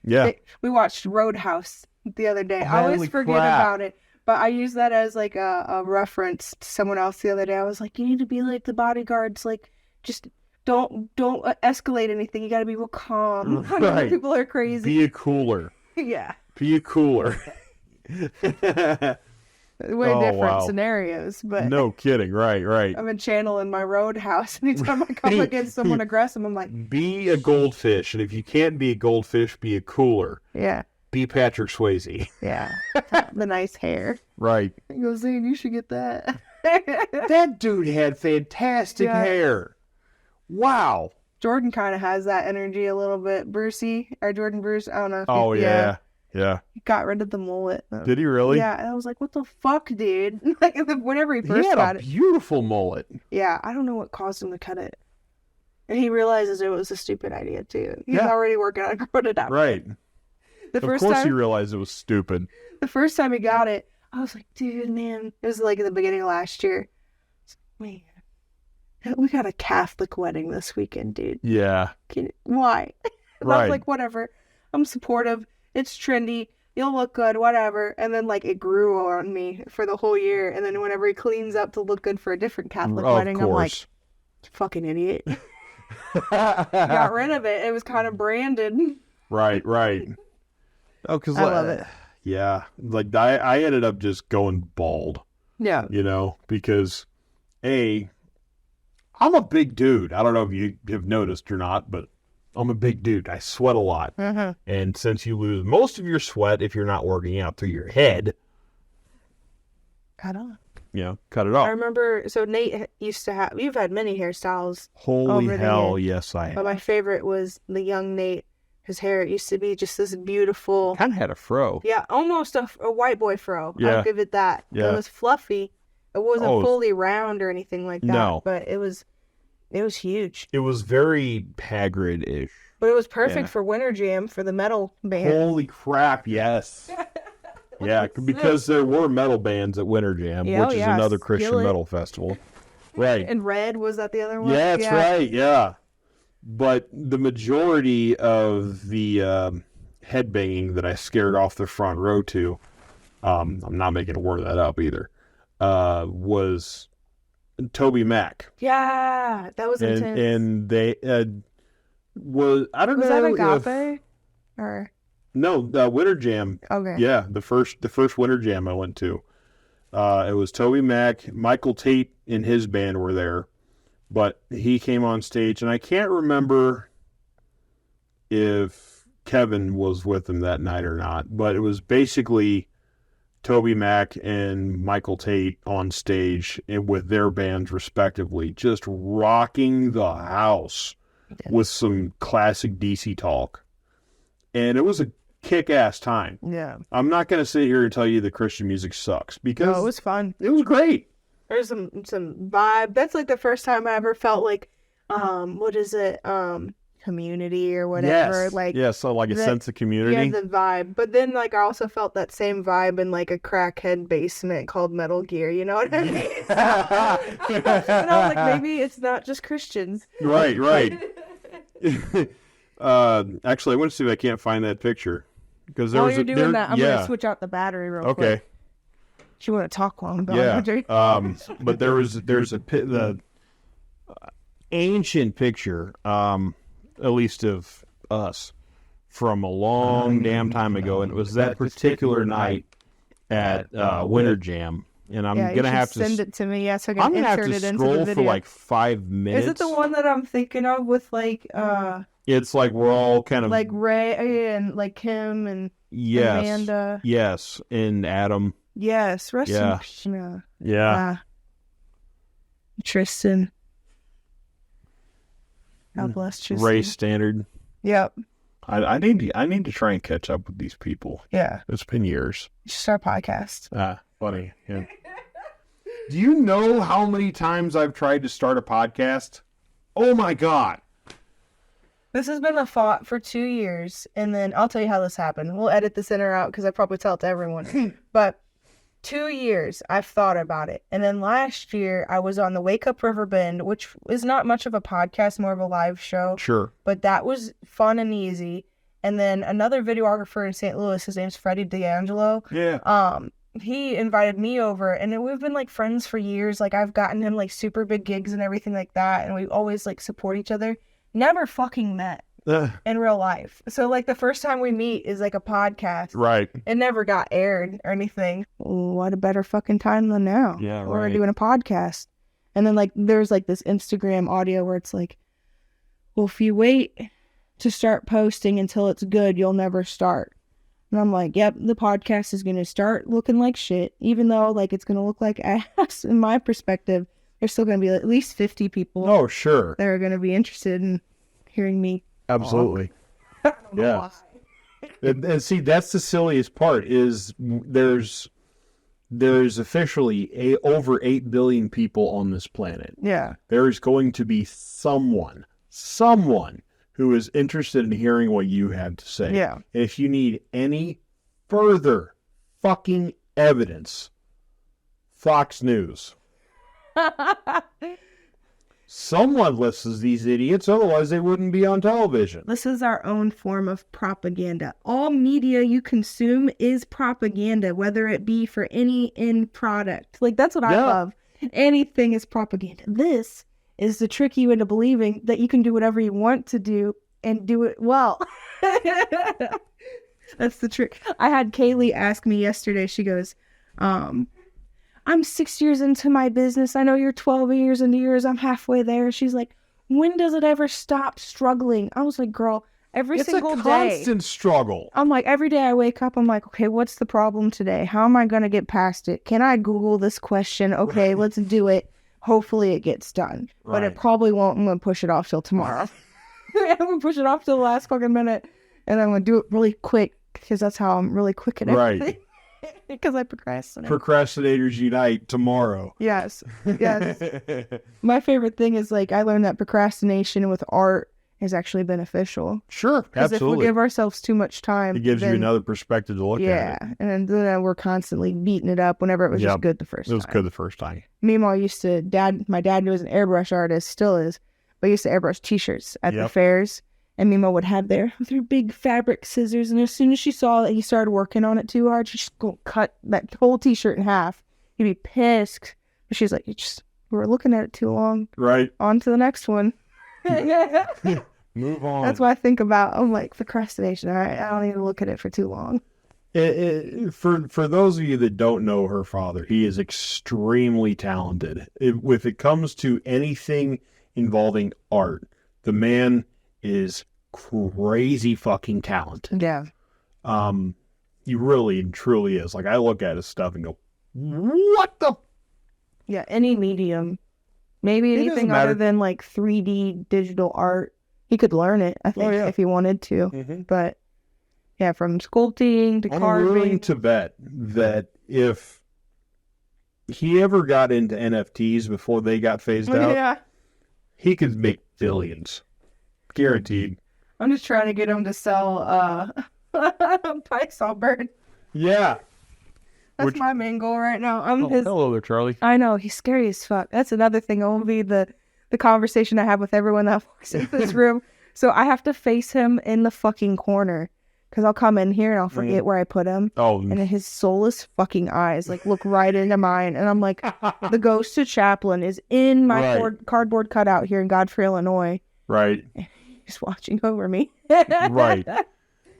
Yeah. We watched Roadhouse the other day. I always forget about it, but I use that as like a reference to someone else the other day. I was like, you need to be like the bodyguards, like just don't escalate anything. You got to be real calm. Right. People are crazy. Be a cooler. Yeah. Be a cooler. Way different scenarios, but no kidding. Right. I'm a channel in my Roadhouse. Anytime I come against someone aggressive, I'm like, be a goldfish, and if you can't be a goldfish, be a cooler. Yeah. Be Patrick Swayze. Yeah. The nice hair. Right. He goes, Zane, you should get that. That dude had fantastic hair. Wow. Jordan kind of has that energy a little bit. Jordan Bruce, I don't know. Oh, yeah. Yeah. He got rid of the mullet. Did he really? Yeah. And I was like, what the fuck, dude? Like, whenever he first got it. He had a beautiful mullet. Yeah. I don't know what caused him to cut it. And he realizes it was a stupid idea, too. He's already working on growing it out. Right. Of course he realized it was stupid. The first time he got it, I was like, dude, man. It was like at the beginning of last year. Man, we got a Catholic wedding this weekend, dude. Yeah. Why? I was like, whatever. I'm supportive. It's trendy. You'll look good, whatever. And then, like, it grew on me for the whole year. And then whenever he cleans up to look good for a different Catholic wedding, I'm like, fucking idiot. Got rid of it. It was kind of branded. Right. Oh, because I love it. Yeah. Like, I ended up just going bald. Yeah. Because, I'm a big dude. I don't know if you have noticed or not, but I'm a big dude. I sweat a lot. Mm-hmm. And since you lose most of your sweat if you're not working out through your head, cut off. Cut it off. I remember, so Nate used to have, you've had many hairstyles. Holy hell, yes, I have. But my favorite was the young Nate. His hair used to be just this beautiful. Kind of had a fro. Yeah, almost a white boy fro. Yeah. I'll give it that. Yeah. It was fluffy. It wasn't fully round or anything like that. No. But it was huge. It was very Hagrid-ish. But it was perfect for Winter Jam for the metal band. Holy crap, yes. Yeah, because there were metal bands at Winter Jam, which is another Christian metal festival. Right. And Red, was that the other one? Yeah, that's right, yeah. But the majority of the headbanging that I scared off the front row to, I'm not making a word of that up either, was Toby Mac. Yeah, that was intense. And they was, I don't know. Was that Agape? Or... No, Winter Jam. Okay. Yeah, the first Winter Jam I went to. It was Toby Mac, Michael Tate and his band were there, but he came on stage, and I can't remember if Kevin was with him that night or not, but it was basically Toby Mac and Michael Tate on stage and with their bands respectively, just rocking the house with some classic DC talk. And it was a kick-ass time. Yeah. I'm not going to sit here and tell you the Christian music sucks, because it was fun. It was great. There's some vibe. That's like the first time I ever felt like, what is it? community or whatever. Yes. Like, yeah, so like a the- sense of community. yeah, the vibe. But then, like, I also felt that same vibe in like a crackhead basement called Metal Gear. You know what I mean? And I was like, maybe it's not just Christians. Right. Actually, I want to see if I can't find that picture because there While was you're doing that, I'm yeah. gonna switch out the battery real Okay. quick. Do you want to talk while I'm gone? Yeah. Audrey? But there's the ancient picture, at least of us, from a long damn time ago, and it was that particular night at Winter Jam. And I'm Yeah, you gonna should have to send it to me. Yeah, so I I'm can gonna have insert to it into the scroll video. for like 5 minutes. Is it the one that I'm thinking of with like It's like we're all kind of like Ray and like Kim and yes, Amanda? yes, and Adam, Yes, rest Yeah. in peace. yeah. Tristan. God bless Tristan. Ray Standard. Yep. I need to try and catch up with these people. Yeah. It's been years. You should start a podcast. Funny. Yeah. Do you know how many times I've tried to start a podcast? Oh my God. This has been a thought for 2 years, and then I'll tell you how this happened. We'll edit this in or out because I probably tell it to everyone. But 2 years I've thought about it. And then last year I was on the Wake Up River Bend, which is not much of a podcast, more of a live show. Sure. But that was fun and easy. And then another videographer in St. Louis, his name's Freddie D'Angelo. Yeah. He invited me over, and we've been like friends for years. Like, I've gotten him like super big gigs and everything like that, and we always like support each other. Never fucking met in real life. So like the first time we meet is like a podcast. Right. It never got aired or anything. What a better fucking time than now. Yeah, We're right. doing a podcast. And then like there's like this Instagram audio where it's like, well, if you wait to start posting until it's good, you'll never start. And I'm like, yep, the podcast is going to start looking like shit. Even though like it's going to look like ass in my perspective, there's still going to be at least 50 people Oh, sure. that are going to be interested in hearing me. Absolutely. I don't know Yeah. why. And see, that's the silliest part is there's officially over 8 billion people on this planet. Yeah. There is going to be someone who is interested in hearing what you have to say. Yeah. And if you need any further fucking evidence, Fox News. Someone listens to these idiots, otherwise they wouldn't be on television. This is our own form of propaganda. All media you consume is propaganda, whether it be for any end product. Like, that's what I Yeah. love. Anything is propaganda. This is to trick you into believing that you can do whatever you want to do and do it well. That's the trick. I had Kaylee ask me yesterday, she goes, I'm 6 years into my business. I know you're 12 years into yours. I'm halfway there. She's like, when does it ever stop struggling? I was like, girl, every It's single a day. constant struggle. I'm like, every day I wake up, I'm like, okay, what's the problem today? How am I going to get past it? Can I Google this question? Okay, let's do it. Hopefully it gets done. But it Right. probably won't. I'm going to push it off till tomorrow. I'm going to push it off till the last fucking minute. And I'm going to do it really quick because that's how I'm really quick at Right. everything. Because I procrastinate. Procrastinators unite tomorrow. Yes. Yes. My favorite thing is like I learned that procrastination with art is actually beneficial. Sure, Because if we absolutely. give ourselves too much time, It gives you then- another perspective to look yeah, at it. and then we're constantly beating it up whenever it was just Yep. good the first It was time. good the first time. Meanwhile, my dad was an airbrush artist, still is, but he used to airbrush t-shirts at the Yep. fairs. And Mima would have their big fabric scissors, and as soon as she saw that he started working on it too hard, she'd just go cut that whole t-shirt in half. He'd be pissed. But she's like, we were looking at it too long. Right. On to the next one. Move on. That's what I think about. I'm like, procrastination. All right, I don't need to look at it for too long. For those of you that don't know her father, he is extremely talented. If it comes to anything involving art, the man is crazy fucking talented. Yeah. He really and truly is. Like, I look at his stuff and go, what the? Yeah, any medium. Maybe It doesn't anything matter. other than like 3D digital art. He could learn it, I think, yeah. if he wanted to. But yeah, from sculpting to I'm carving. willing to bet that if he ever got into NFTs before they got phased out, Yeah. he could make billions. Guaranteed. I'm just trying to get him to sell Python bird. Yeah. That's my main goal right now. Hello there, Charlie. I know, he's scary as fuck. That's another thing. It won't be the conversation I have with everyone that walks into this room. So I have to face him in the fucking corner. Because I'll come in here and I'll forget where I put him. Oh. And his soulless fucking eyes like look right into mine. And I'm like, the ghost of Chaplin is in my cardboard cutout here in Godfrey, Illinois. Right. He's watching over me. Right.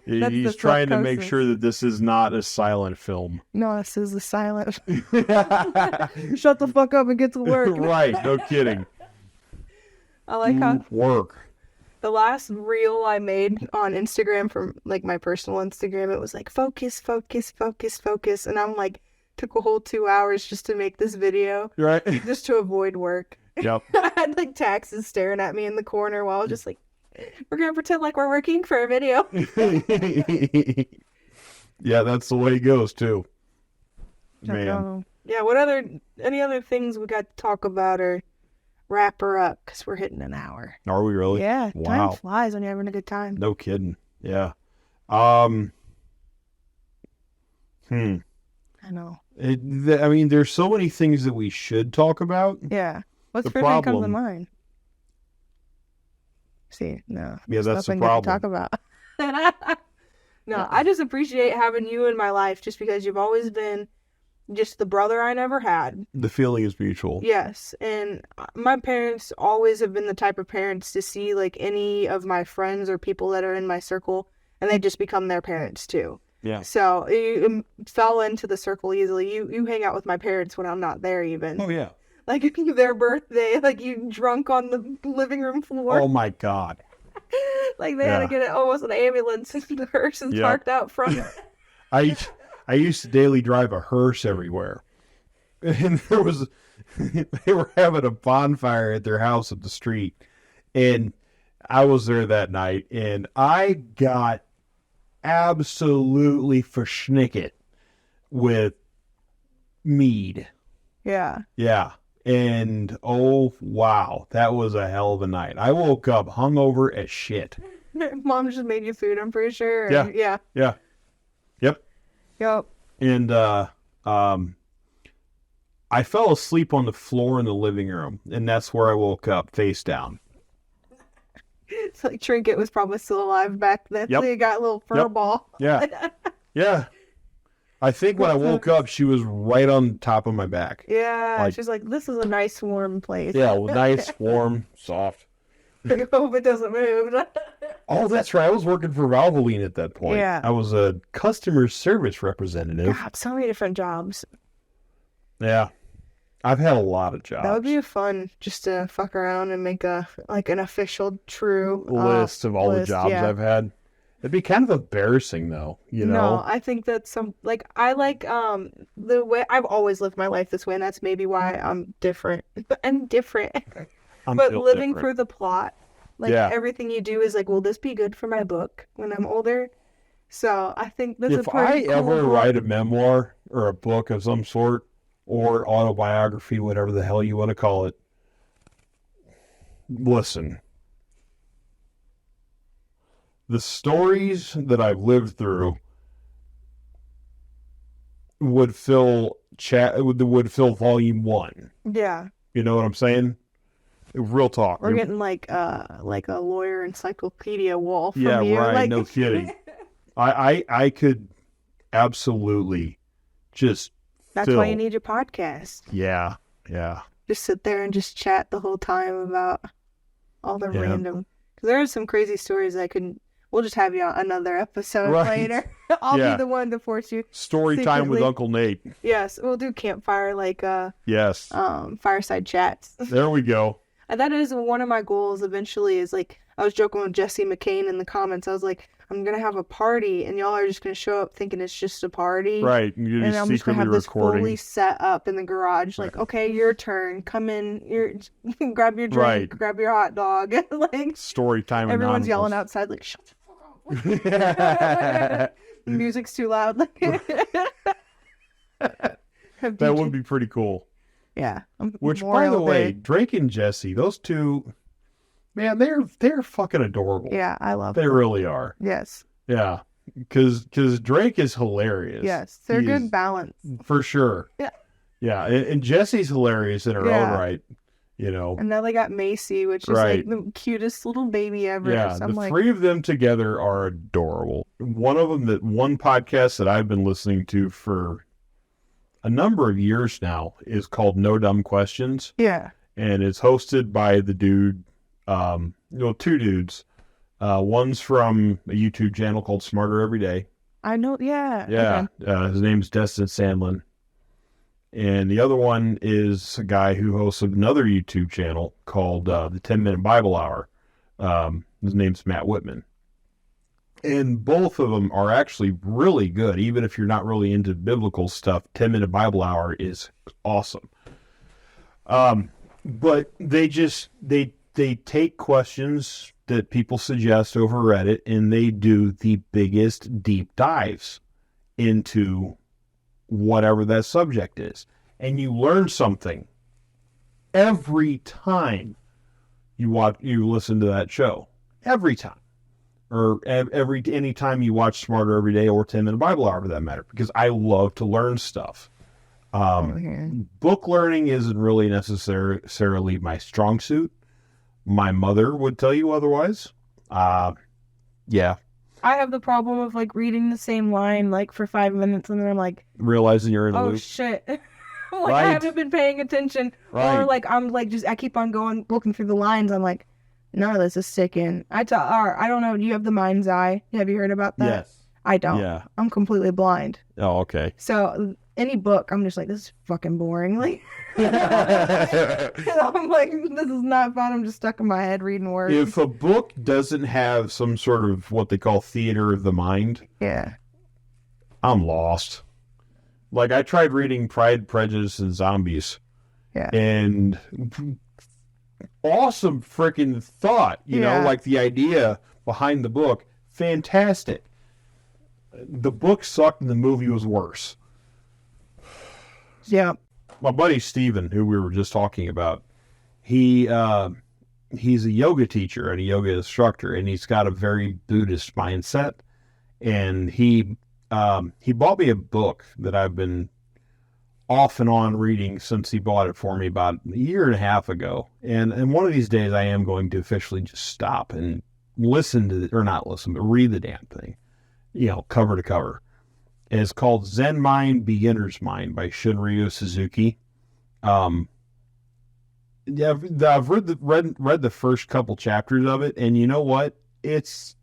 He's the trying to make psychosis. sure that this is not a silent film. No, this is the silent. Shut the fuck up and get to work. Right. No kidding. I like how Work. the last reel I made on Instagram from like my personal Instagram, it was like focus, focus, focus, focus. And I'm like, took a whole 2 hours just to make this video, Right. just to avoid work. Yep. I had like taxes staring at me in the corner while I was just like, we're going to pretend like we're working for a video. Yeah, that's the way it goes too. Man. Yeah, any other things we got to talk about or wrap her up? Because we're hitting an hour. Are we really? Yeah, Wow. time flies when you're having a good time. No kidding. Yeah. I know. I mean, there's so many things that we should talk about. Yeah. What's The the first thing that comes to problem- mind? See, no. Yeah, there's that's the nothing good to talk about. No, I just appreciate having you in my life just because you've always been just the brother I never had. The feeling is mutual. Yes, and my parents always have been the type of parents to see like any of my friends or people that are in my circle and they just become their parents too. Yeah. So you fell into the circle easily. You hang out with my parents when I'm not there even. Oh, yeah. Like their birthday, like you drunk on the living room floor. Oh, my God. Like they had to get almost an ambulance and the hearse is parked out front. I used to daily drive a hearse everywhere. And they were having a bonfire at their house up the street. And I was there that night and I got absolutely verschnicket with mead. Yeah. Yeah. And oh, wow. That was a hell of a night. I woke up hungover as shit. Mom just made you food, I'm pretty sure. Yeah. Yeah. Yeah. Yep. Yep. And I fell asleep on the floor in the living room, and that's where I woke up, face down. It's like Trinket was probably still alive back then. Yep. So you got a little fur Yep. ball. Yeah. Yeah. I think when I woke up, she was right on top of my back. Yeah. Like- She's like, this is a nice warm place. Yeah, well, nice, warm, soft. I hope it doesn't move. Oh, that's right. I was working for Valvoline at that point. Yeah. I was a customer service representative. God, so many different jobs. Yeah. I've had a lot of jobs. That would be fun just to fuck around and make an official true list of all the list, jobs yeah. I've had. It'd be kind of embarrassing, though, you know? No, I think that's I like the way I've always lived my life this way, and that's maybe why I'm different. I'm different. I'm But built living different. through the plot, like Yeah. everything you do is like, will this be good for my book when I'm older? So I think that's If a pretty I cool ever book. write a memoir or a book of some sort, or autobiography, whatever the hell you want to call it, listen. The stories that I've lived through would fill volume 1. Yeah, You know what I'm saying? Real talk. we're getting like a lawyer encyclopedia wall from Yeah, you. right. Like, No kidding. I could absolutely just that's fill. why you need your podcast. Yeah. Just sit there and just chat the whole time about all the Yeah. random. Because there are some crazy stories I could. We'll just have you on another episode Right. later. I'll Yeah. be the one to force you. Story time with Secretly. Uncle Nate. Yes, we'll do campfire Yes. fireside chats. There we go. And that is one of my goals eventually is like, I was joking with Jesse McCain in the comments. I was like, I'm going to have a party and y'all are just going to show up thinking it's just a party. Right. And you're And just I'm just going to secretly have this recording. fully set up in the garage. Like, okay, your turn. Come in. Grab your drink. Right. Grab your hot dog. Like, Story time. everyone's yelling Anonymous. outside like, shut the fuck up. The music's too loud. That would be pretty cool. Yeah. Which, by Memorial the way, Day. Drake and Jesse, those two, man, they're fucking adorable. Yeah, I love They them. really are. Yes. Yeah, because Drake is hilarious. Yes. They're He good is- balance. for sure. Yeah. Yeah, and Jessie's hilarious in her own Yeah. right. You know. And now they got Macy, which is Right. like the cutest little baby ever. Yeah, So I'm the like, three of them together are adorable. One of them, one podcast that I've been listening to for a number of years now is called No Dumb Questions, yeah. and it's hosted by the dude, two dudes. One's from a YouTube channel called Smarter Every Day. I know. Yeah. Yeah, Okay. his name's Destin Sandlin. And the other one is a guy who hosts another YouTube channel called the 10-Minute Bible Hour. His name's Matt Whitman. And both of them are actually really good. Even if you're not really into biblical stuff, 10-Minute Bible Hour is awesome. But they take questions that people suggest over Reddit, and they do the biggest deep dives into whatever that subject is. And you learn something every time you listen to that show. Every time. Or any time you watch Smarter Every Day or 10-Minute Bible Hour for that matter, because I love to learn stuff. Book learning isn't really necessarily my strong suit. My mother would tell you otherwise. Yeah. I have the problem of like reading the same line like for 5 minutes and then I'm like, Realizing you're in a oh loop. shit. like Right. I haven't been paying attention. Right. Or like I'm like I keep on looking through the lines. I'm like, none of this is sticking. I don't know. Do you have the mind's eye? Have you heard about that? Yes. I don't. Yeah. I'm completely blind. Oh, okay. So any book, I'm just like, this is fucking boring. Like, I'm like, this is not fun. I'm just stuck in my head reading words. If a book doesn't have some sort of what they call theater of the mind, yeah. I'm lost. Like, I tried reading Pride, Prejudice, and Zombies. Yeah. And awesome freaking thought, you know, Yeah. like the idea behind the book, fantastic. The book sucked and the movie was worse. Yeah. My buddy Steven, who we were just talking about, he's a yoga teacher and a yoga instructor, and he's got a very Buddhist mindset. And he bought me a book that I've been off and on reading since he bought it for me about a year and a half ago. And one of these days I am going to officially just stop and read the damn thing, you know, cover to cover. And it's called Zen Mind, Beginner's Mind by Shunryu Suzuki. Yeah, I've read the first couple chapters of it, and you know what? It's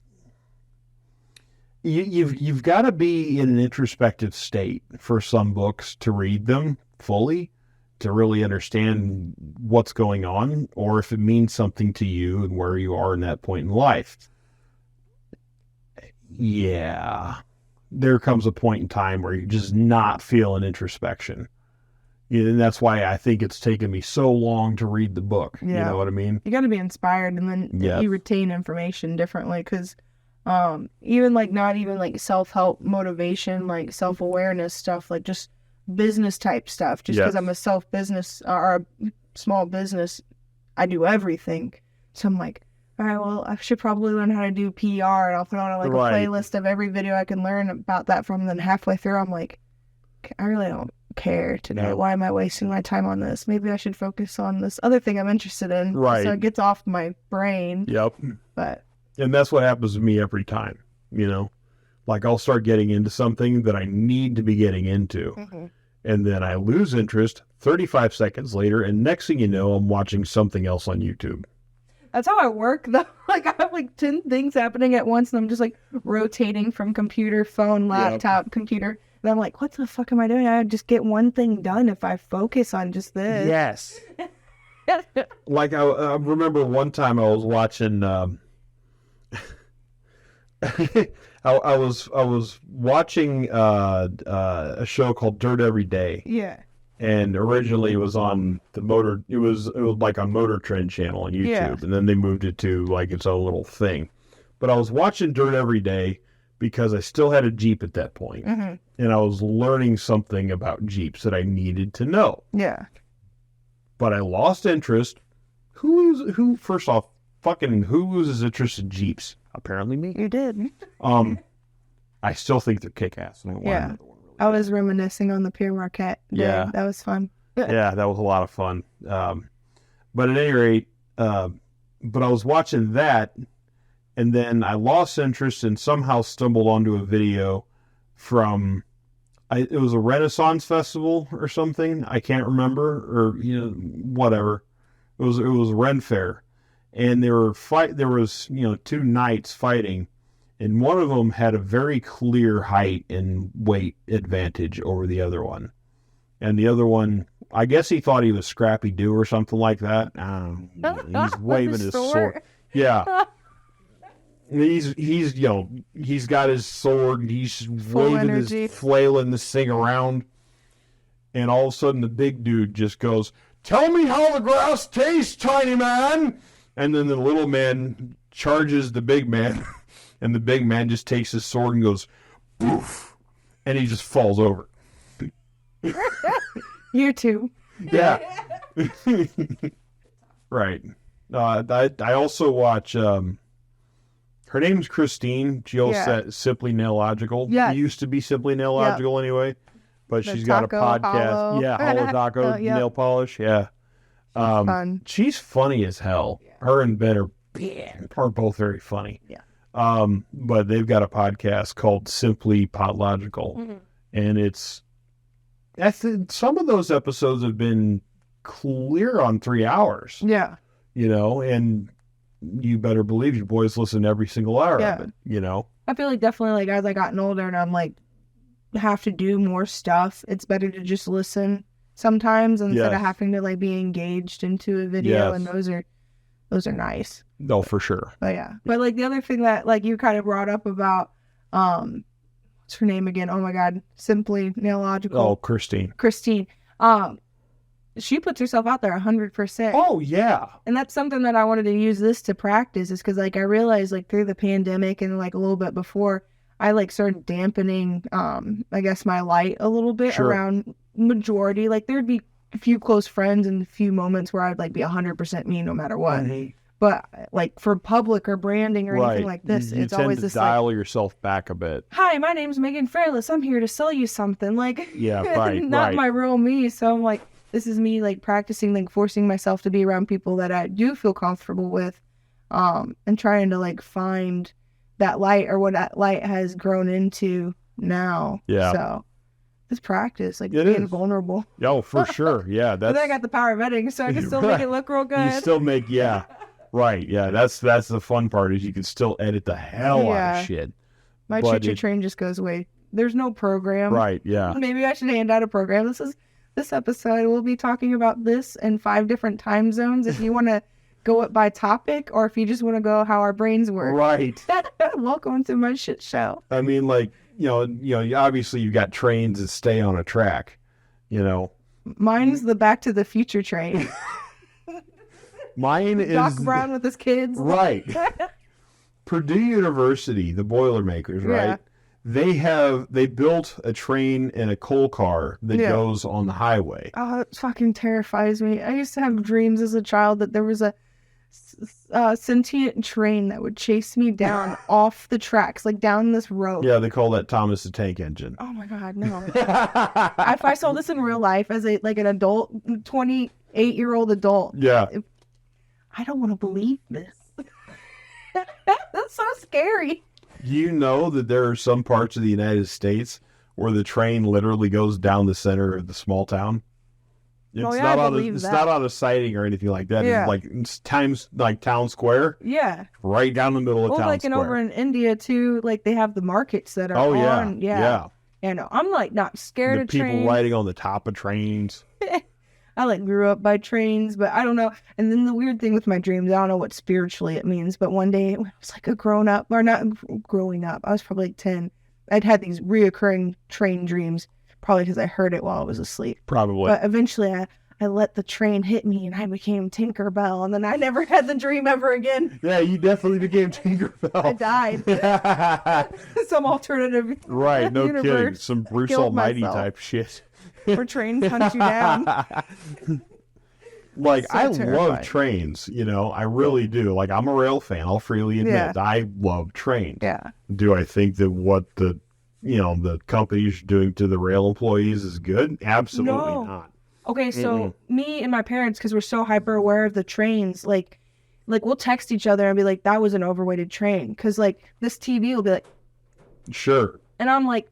you've got to be in an introspective state for some books to read them fully, to really understand what's going on, or if it means something to you and where you are in that point in life. Yeah, there comes a point in time where you're just not feeling introspection. And that's why I think it's taken me so long to read the book. Yeah. You know what I mean? You got to be inspired, and then Yeah. you retain information differently. Because even like not even like self-help motivation, like self-awareness stuff, like just business type stuff. Just because Yes. I'm a self-business or a small business, I do everything. So I'm like, all right, well, I should probably learn how to do PR, and I'll put on like Right. a playlist of every video I can learn about that from. And then halfway through, I'm like, I really don't care today. No. Why am I wasting my time on this? Maybe I should focus on this other thing I'm interested in. Right. So it gets off my brain. Yep. But And that's what happens to me every time, you know? Like, I'll start getting into something that I need to be getting into. And then I lose interest 35 seconds later, and next thing you know, I'm watching something else on YouTube. that's how I work though. Like I have like 10 things happening at once, and I'm just like rotating from computer, phone, laptop, computer. And I'm like, what the fuck am I doing? I just get one thing done if I focus on just this. Yes. Like, I remember one time I was watching... I was watching a show called Dirt Every Day, Yeah. and originally it was on it was like on Motor Trend channel on YouTube, Yeah. and then they moved it to like its own little thing. But I was watching Dirt Every Day because I still had a Jeep at that point, and I was learning something about Jeeps that I needed to know. Yeah. But I lost interest. Who first off, fucking who loses interest in Jeeps? Apparently me. You did. I still think they're kick-ass. And I want Yeah. another one really I was reminiscing on the Pierre Marquette day. Yeah. That was fun. yeah, that was a lot of fun. But at any rate, but I was watching that, and then I lost interest and somehow stumbled onto a video from, it was a Renaissance festival or something. I can't remember, or whatever. It was Ren Fair, and there was 2 knights fighting, and one of them had a very clear height and weight advantage over the other one, and the other one, I guess he thought he was Scrappy Doo or something like that. He's waving his sword. Yeah. He's got his sword and he's Full waving energy. flailing this thing around. And all of a sudden the big dude just goes, "Tell me how the grass tastes, tiny man." And then the little man charges the big man, and the big man just takes his sword and goes, "Boof," and he just falls over. You too. Yeah. Right. I also watch, her name's Christine. She also Simply Nailogical. Yeah. It used to be Simply Nailogical anyway, but The she's got a taco podcast. hollow. Yeah, Hollow Taco Yep. Nail Polish. Yeah. Fun. She's funny as hell. Her and Ben are both very funny. Yeah. But they've got a podcast called Simply Podlogical, Mm-hmm. and some of those episodes have been clear on 3 hours. Yeah. And you better believe your boys listen to every single hour of it. I feel like definitely like as I gotten older and I'm like have to do more stuff, it's better to just listen sometimes instead of having to like be engaged into a video. And those are nice. No, for sure. But yeah. But like the other thing that like you kind of brought up about what's her name again? Oh my God. Simply Nailogical. Oh, Christine. She puts herself out there 100%. Oh, yeah. And that's something that I wanted to use this to practice, is because like I realized like through the pandemic and like a little bit before, I like started dampening I guess my light a little bit around majority. Like there'd be a few close friends and a few moments where I'd like be 100% me no matter what. Mm-hmm. But like for public or branding or anything like this, you it's tend always to this dial yourself back a bit. Hi, my name's Megan Fairless. I'm here to sell you something. Like, Yeah, right, not right. my real me. So I'm like, this is me like practicing, like forcing myself to be around people that I do feel comfortable with, and trying to like find that light or what that light has grown into now. Yeah. So it's practice, like It being is. vulnerable. Oh, for sure. Yeah, But then I that's got the power of editing, so I can still make it look real good. you still make right. Yeah, that's the fun part, is you can still edit the hell out Yeah. of shit. My but choo-choo train just goes away. There's no program. Right. Yeah. Maybe I should hand out a program. This episode, we'll be talking about this in 5 different time zones. If you want to go it by topic, or if you just want to go how our brains work. Right. Welcome to my shit show. I mean, like, obviously you've got trains that stay on a track. Mine's the Back to the Future train. Mine is Doc Brown with his kids. right. Purdue University, the Boilermakers, right? Yeah. They built a train and a coal car that goes on the highway. Oh, it fucking terrifies me. I used to have dreams as a child that there was a sentient train that would chase me down off the tracks, like down this road. Yeah, they call that Thomas the Tank Engine. Oh my God, no. If I saw this in real life as an adult, 28-year-old adult, Yeah. I don't want to believe this. That's so scary. You know that there are some parts of the United States where the train literally goes down the center of the small town. It's Oh, yeah, not I on believe it's that. not on a sighting or anything like that. Yeah. It's times like town square, Yeah. right down the middle of Well, town like, square. and over in India too, like they have the markets that are Oh yeah, on. Yeah. You know, I'm like not scared The of people trains. riding on the top of trains. I like grew up by trains, but I don't know. And then the weird thing with my dreams, I don't know what spiritually it means, but one day when I was like a grown up, or not growing up, I was probably like 10. I'd had these reoccurring train dreams, probably because I heard it while I was asleep. Probably. But eventually I let the train hit me and I became Tinkerbell, and then I never had the dream ever again. Yeah, you definitely became Tinkerbell. I died. Some alternative Right, no kidding. universe. Some Bruce Killed Almighty myself. type shit. where trains hunt you down. Like, So I love terrifying. trains, you know, I really do. Like, I'm a rail fan, I'll freely admit. Yeah. I love trains. Yeah. Do I think that what the, you know, the companies are doing to the rail employees is good? Absolutely No. not. Okay, so me and my parents, because we're so hyper aware of the trains, like we'll text each other and be like, that was an overweighted train. Because, like, this TV will be like, Sure. and I'm like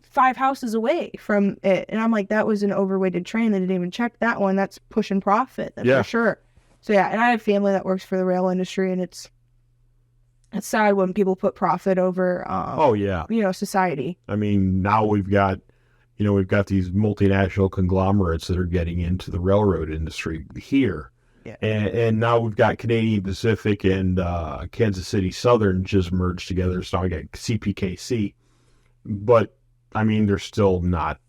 5 houses away from it. And I'm like, that was an overweighted train. They didn't even check that one. That's pushing profit. That's Yeah. for sure. So, yeah, and I have family that works for the rail industry, and it's sad when people put profit over, Oh, yeah. you know, society. I mean, now we've got these multinational conglomerates that are getting into the railroad industry here. Yeah. And now we've got Canadian Pacific and Kansas City Southern just merged together. So I got CPKC. But, I mean, they're still not.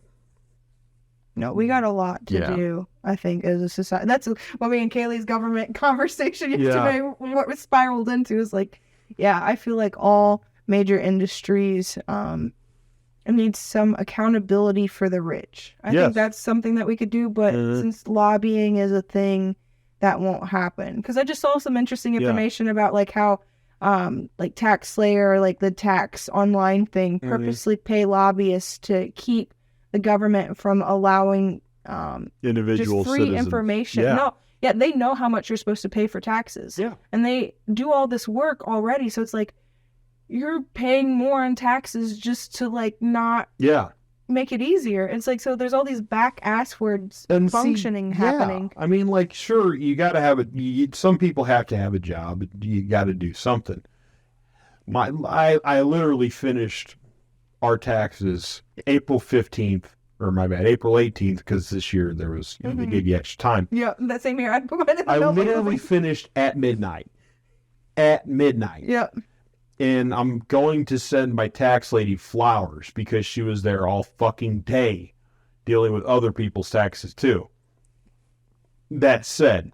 No, we got a lot to do, I think, as a society. That's what me and Kaylee's government conversation yesterday, what we spiraled into is like, yeah, I feel like all major industries need some accountability for the rich. I think that's something that we could do, but since lobbying is a thing, that won't happen. Because I just saw some interesting information about like how like Tax Slayer, or like the tax online thing, purposely pay lobbyists to keep the government from allowing Individual just free citizens. information. Yeah. No, yeah, they know how much you're supposed to pay for taxes. Yeah. And they do all this work already. So it's like, you're paying more in taxes just to like not make it easier. It's like, so there's all these back ass words And functioning happening. I mean, like, sure, you got to have some people have to have a job. You got to do something. I literally finished our taxes April 15th, or my bad, April 18th, because this year there was, they gave you extra time. Yeah, that same year I put mine in the I notebook. literally finished at midnight. At midnight. Yeah. And I'm going to send my tax lady flowers because she was there all fucking day dealing with other people's taxes too. That said,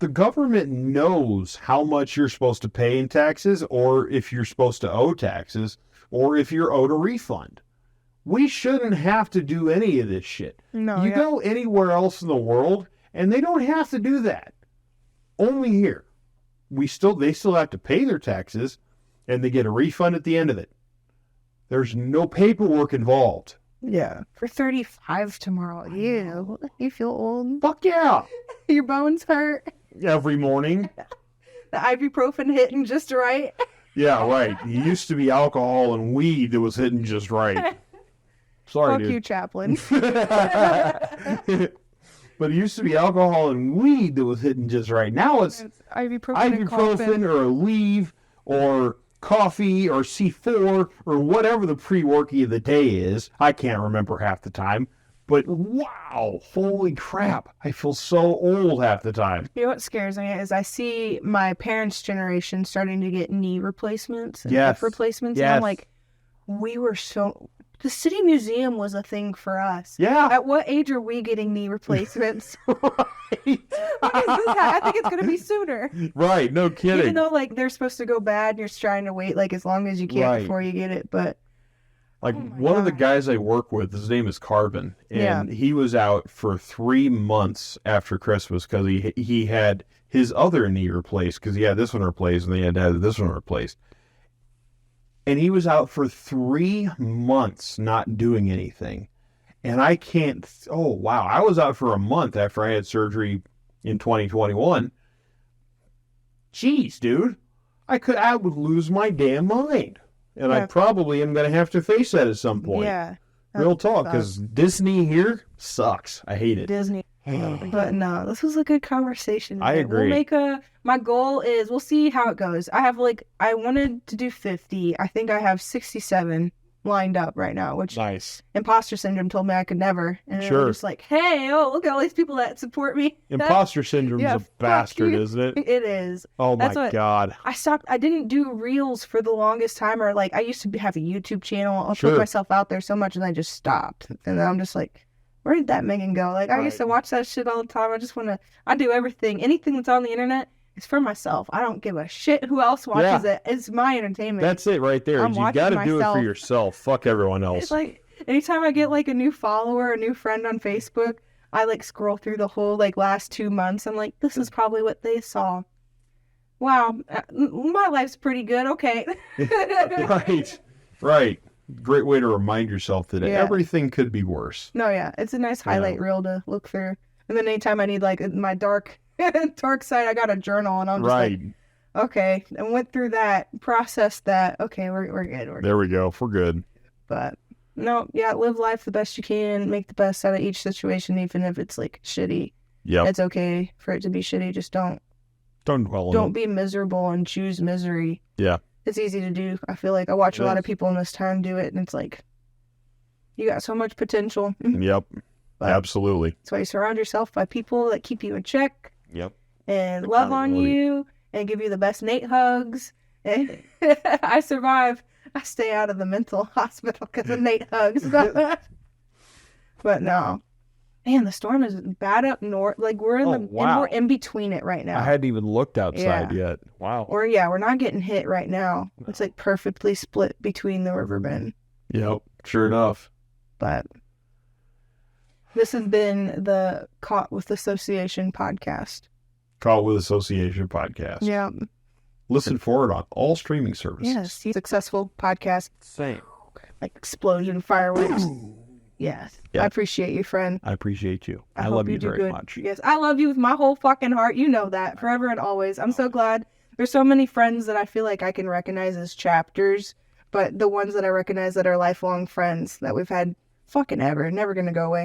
the government knows how much you're supposed to pay in taxes, or if you're supposed to owe taxes, or if you're owed a refund. We shouldn't have to do any of this shit. No, You go anywhere else in the world, and they don't have to do that. Only here. They still have to pay their taxes, and they get a refund at the end of it. There's no paperwork involved. Yeah. For 35 tomorrow. Ew. You feel old? Fuck yeah. Your bones hurt? Every morning. The ibuprofen hitting just right? Yeah, right. It used to be alcohol and weed that was hitting just right. Sorry, Fuck dude. you, Chaplain. But it used to be alcohol and weed that was hitting just right. Now it's Ibuprofen and coffee. ibuprofen or Aleve or coffee or C4 or whatever the pre-worky of the day is. I can't remember half the time. But wow, holy crap. I feel so old half the time. You know what scares me is I see my parents' generation starting to get knee replacements and Yes. hip replacements. And Yes. I'm like, the City Museum was a thing for us. Yeah. At what age are we getting knee replacements? Right. When is this I think it's going to be sooner. Right, no kidding. Even though, like, they're supposed to go bad and you're trying to wait, like, as long as you can Right. before you get it. But, Like, oh my one of the God. guys I work with, his name is Carvin, and he was out for 3 months after Christmas because he had his other knee replaced, because he had this one replaced and they had to have this one replaced. And he was out for 3 months not doing anything. And I can't, oh wow, I was out for a month after I had surgery in 2021. Jeez, dude, I would lose my damn mind. And I Yeah. probably am going to have to face that at some point. yeah. Real talk, because Disney here sucks. I hate it. Disney. But no, this was a good conversation. I agree. My goal is, we'll see how it goes. I wanted to do 50. I think I have 67 lined up right now, which Nice. imposter syndrome told me I could never. And it Sure. was just like, hey, look at all these people that support me. Imposter syndrome's Yeah, a fuck bastard, you. isn't it? It is. Oh That's my what- God. I didn't do reels for the longest time, or like I used to have a YouTube channel. I'll Sure. put myself out there so much and I just stopped. And then I'm just like, where did that Megan go? Like, I used to watch that shit all the time. I do everything. Anything that's on the internet is for myself. I don't give a shit who else watches it. It's my entertainment. That's it right there. I'm You watching got to do it myself. for yourself. Fuck everyone else. It's like, anytime I get like a new follower, a new friend on Facebook, I like scroll through the whole like last 2 months. I'm like, this is probably what they saw. Wow, my life's pretty good. Okay. Right. Great way to remind yourself that Yeah. everything could be worse. No, yeah, it's a nice highlight reel to look through. And then anytime I need like my dark side, I got a journal, and I'm just like, okay, and went through that, processed that. Okay, we're good. We're good. There we go. We're good. But no, yeah, live life the best you can, make the best out of each situation, even if it's like shitty. Yep. It's okay for it to be shitty. Just don't dwell on don't it. be miserable and choose misery. Yeah. It's easy to do. I feel like I watch It a lot of is. people in this time do it, and it's like, you got so much potential. Yep. But Absolutely. that's why you surround yourself by people that keep you in check Yep. and love on Accountability. you and give you the best Nate hugs. And I survive. I stay out of the mental hospital because of Nate hugs. But no. Man, the storm is bad up north. Like we're in Oh, wow. we're in between it right now. I hadn't even looked outside yet. Wow. We're not getting hit right now. It's like perfectly split between the river bend. Yep. Sure enough. But this has been the Caught with Association podcast. Caught with Association podcast. Yeah. Listen for it on all streaming services. Yes. Successful podcast. Same. Like explosion, fireworks. Yes. Yeah. I appreciate you, friend. I appreciate you. I hope love you do very good. much. Yes. I love you with my whole fucking heart. You know that. Forever and always. I'm so glad. There's so many friends that I feel like I can recognize as chapters, but the ones that I recognize that are lifelong friends that we've had fucking ever, never gonna go away.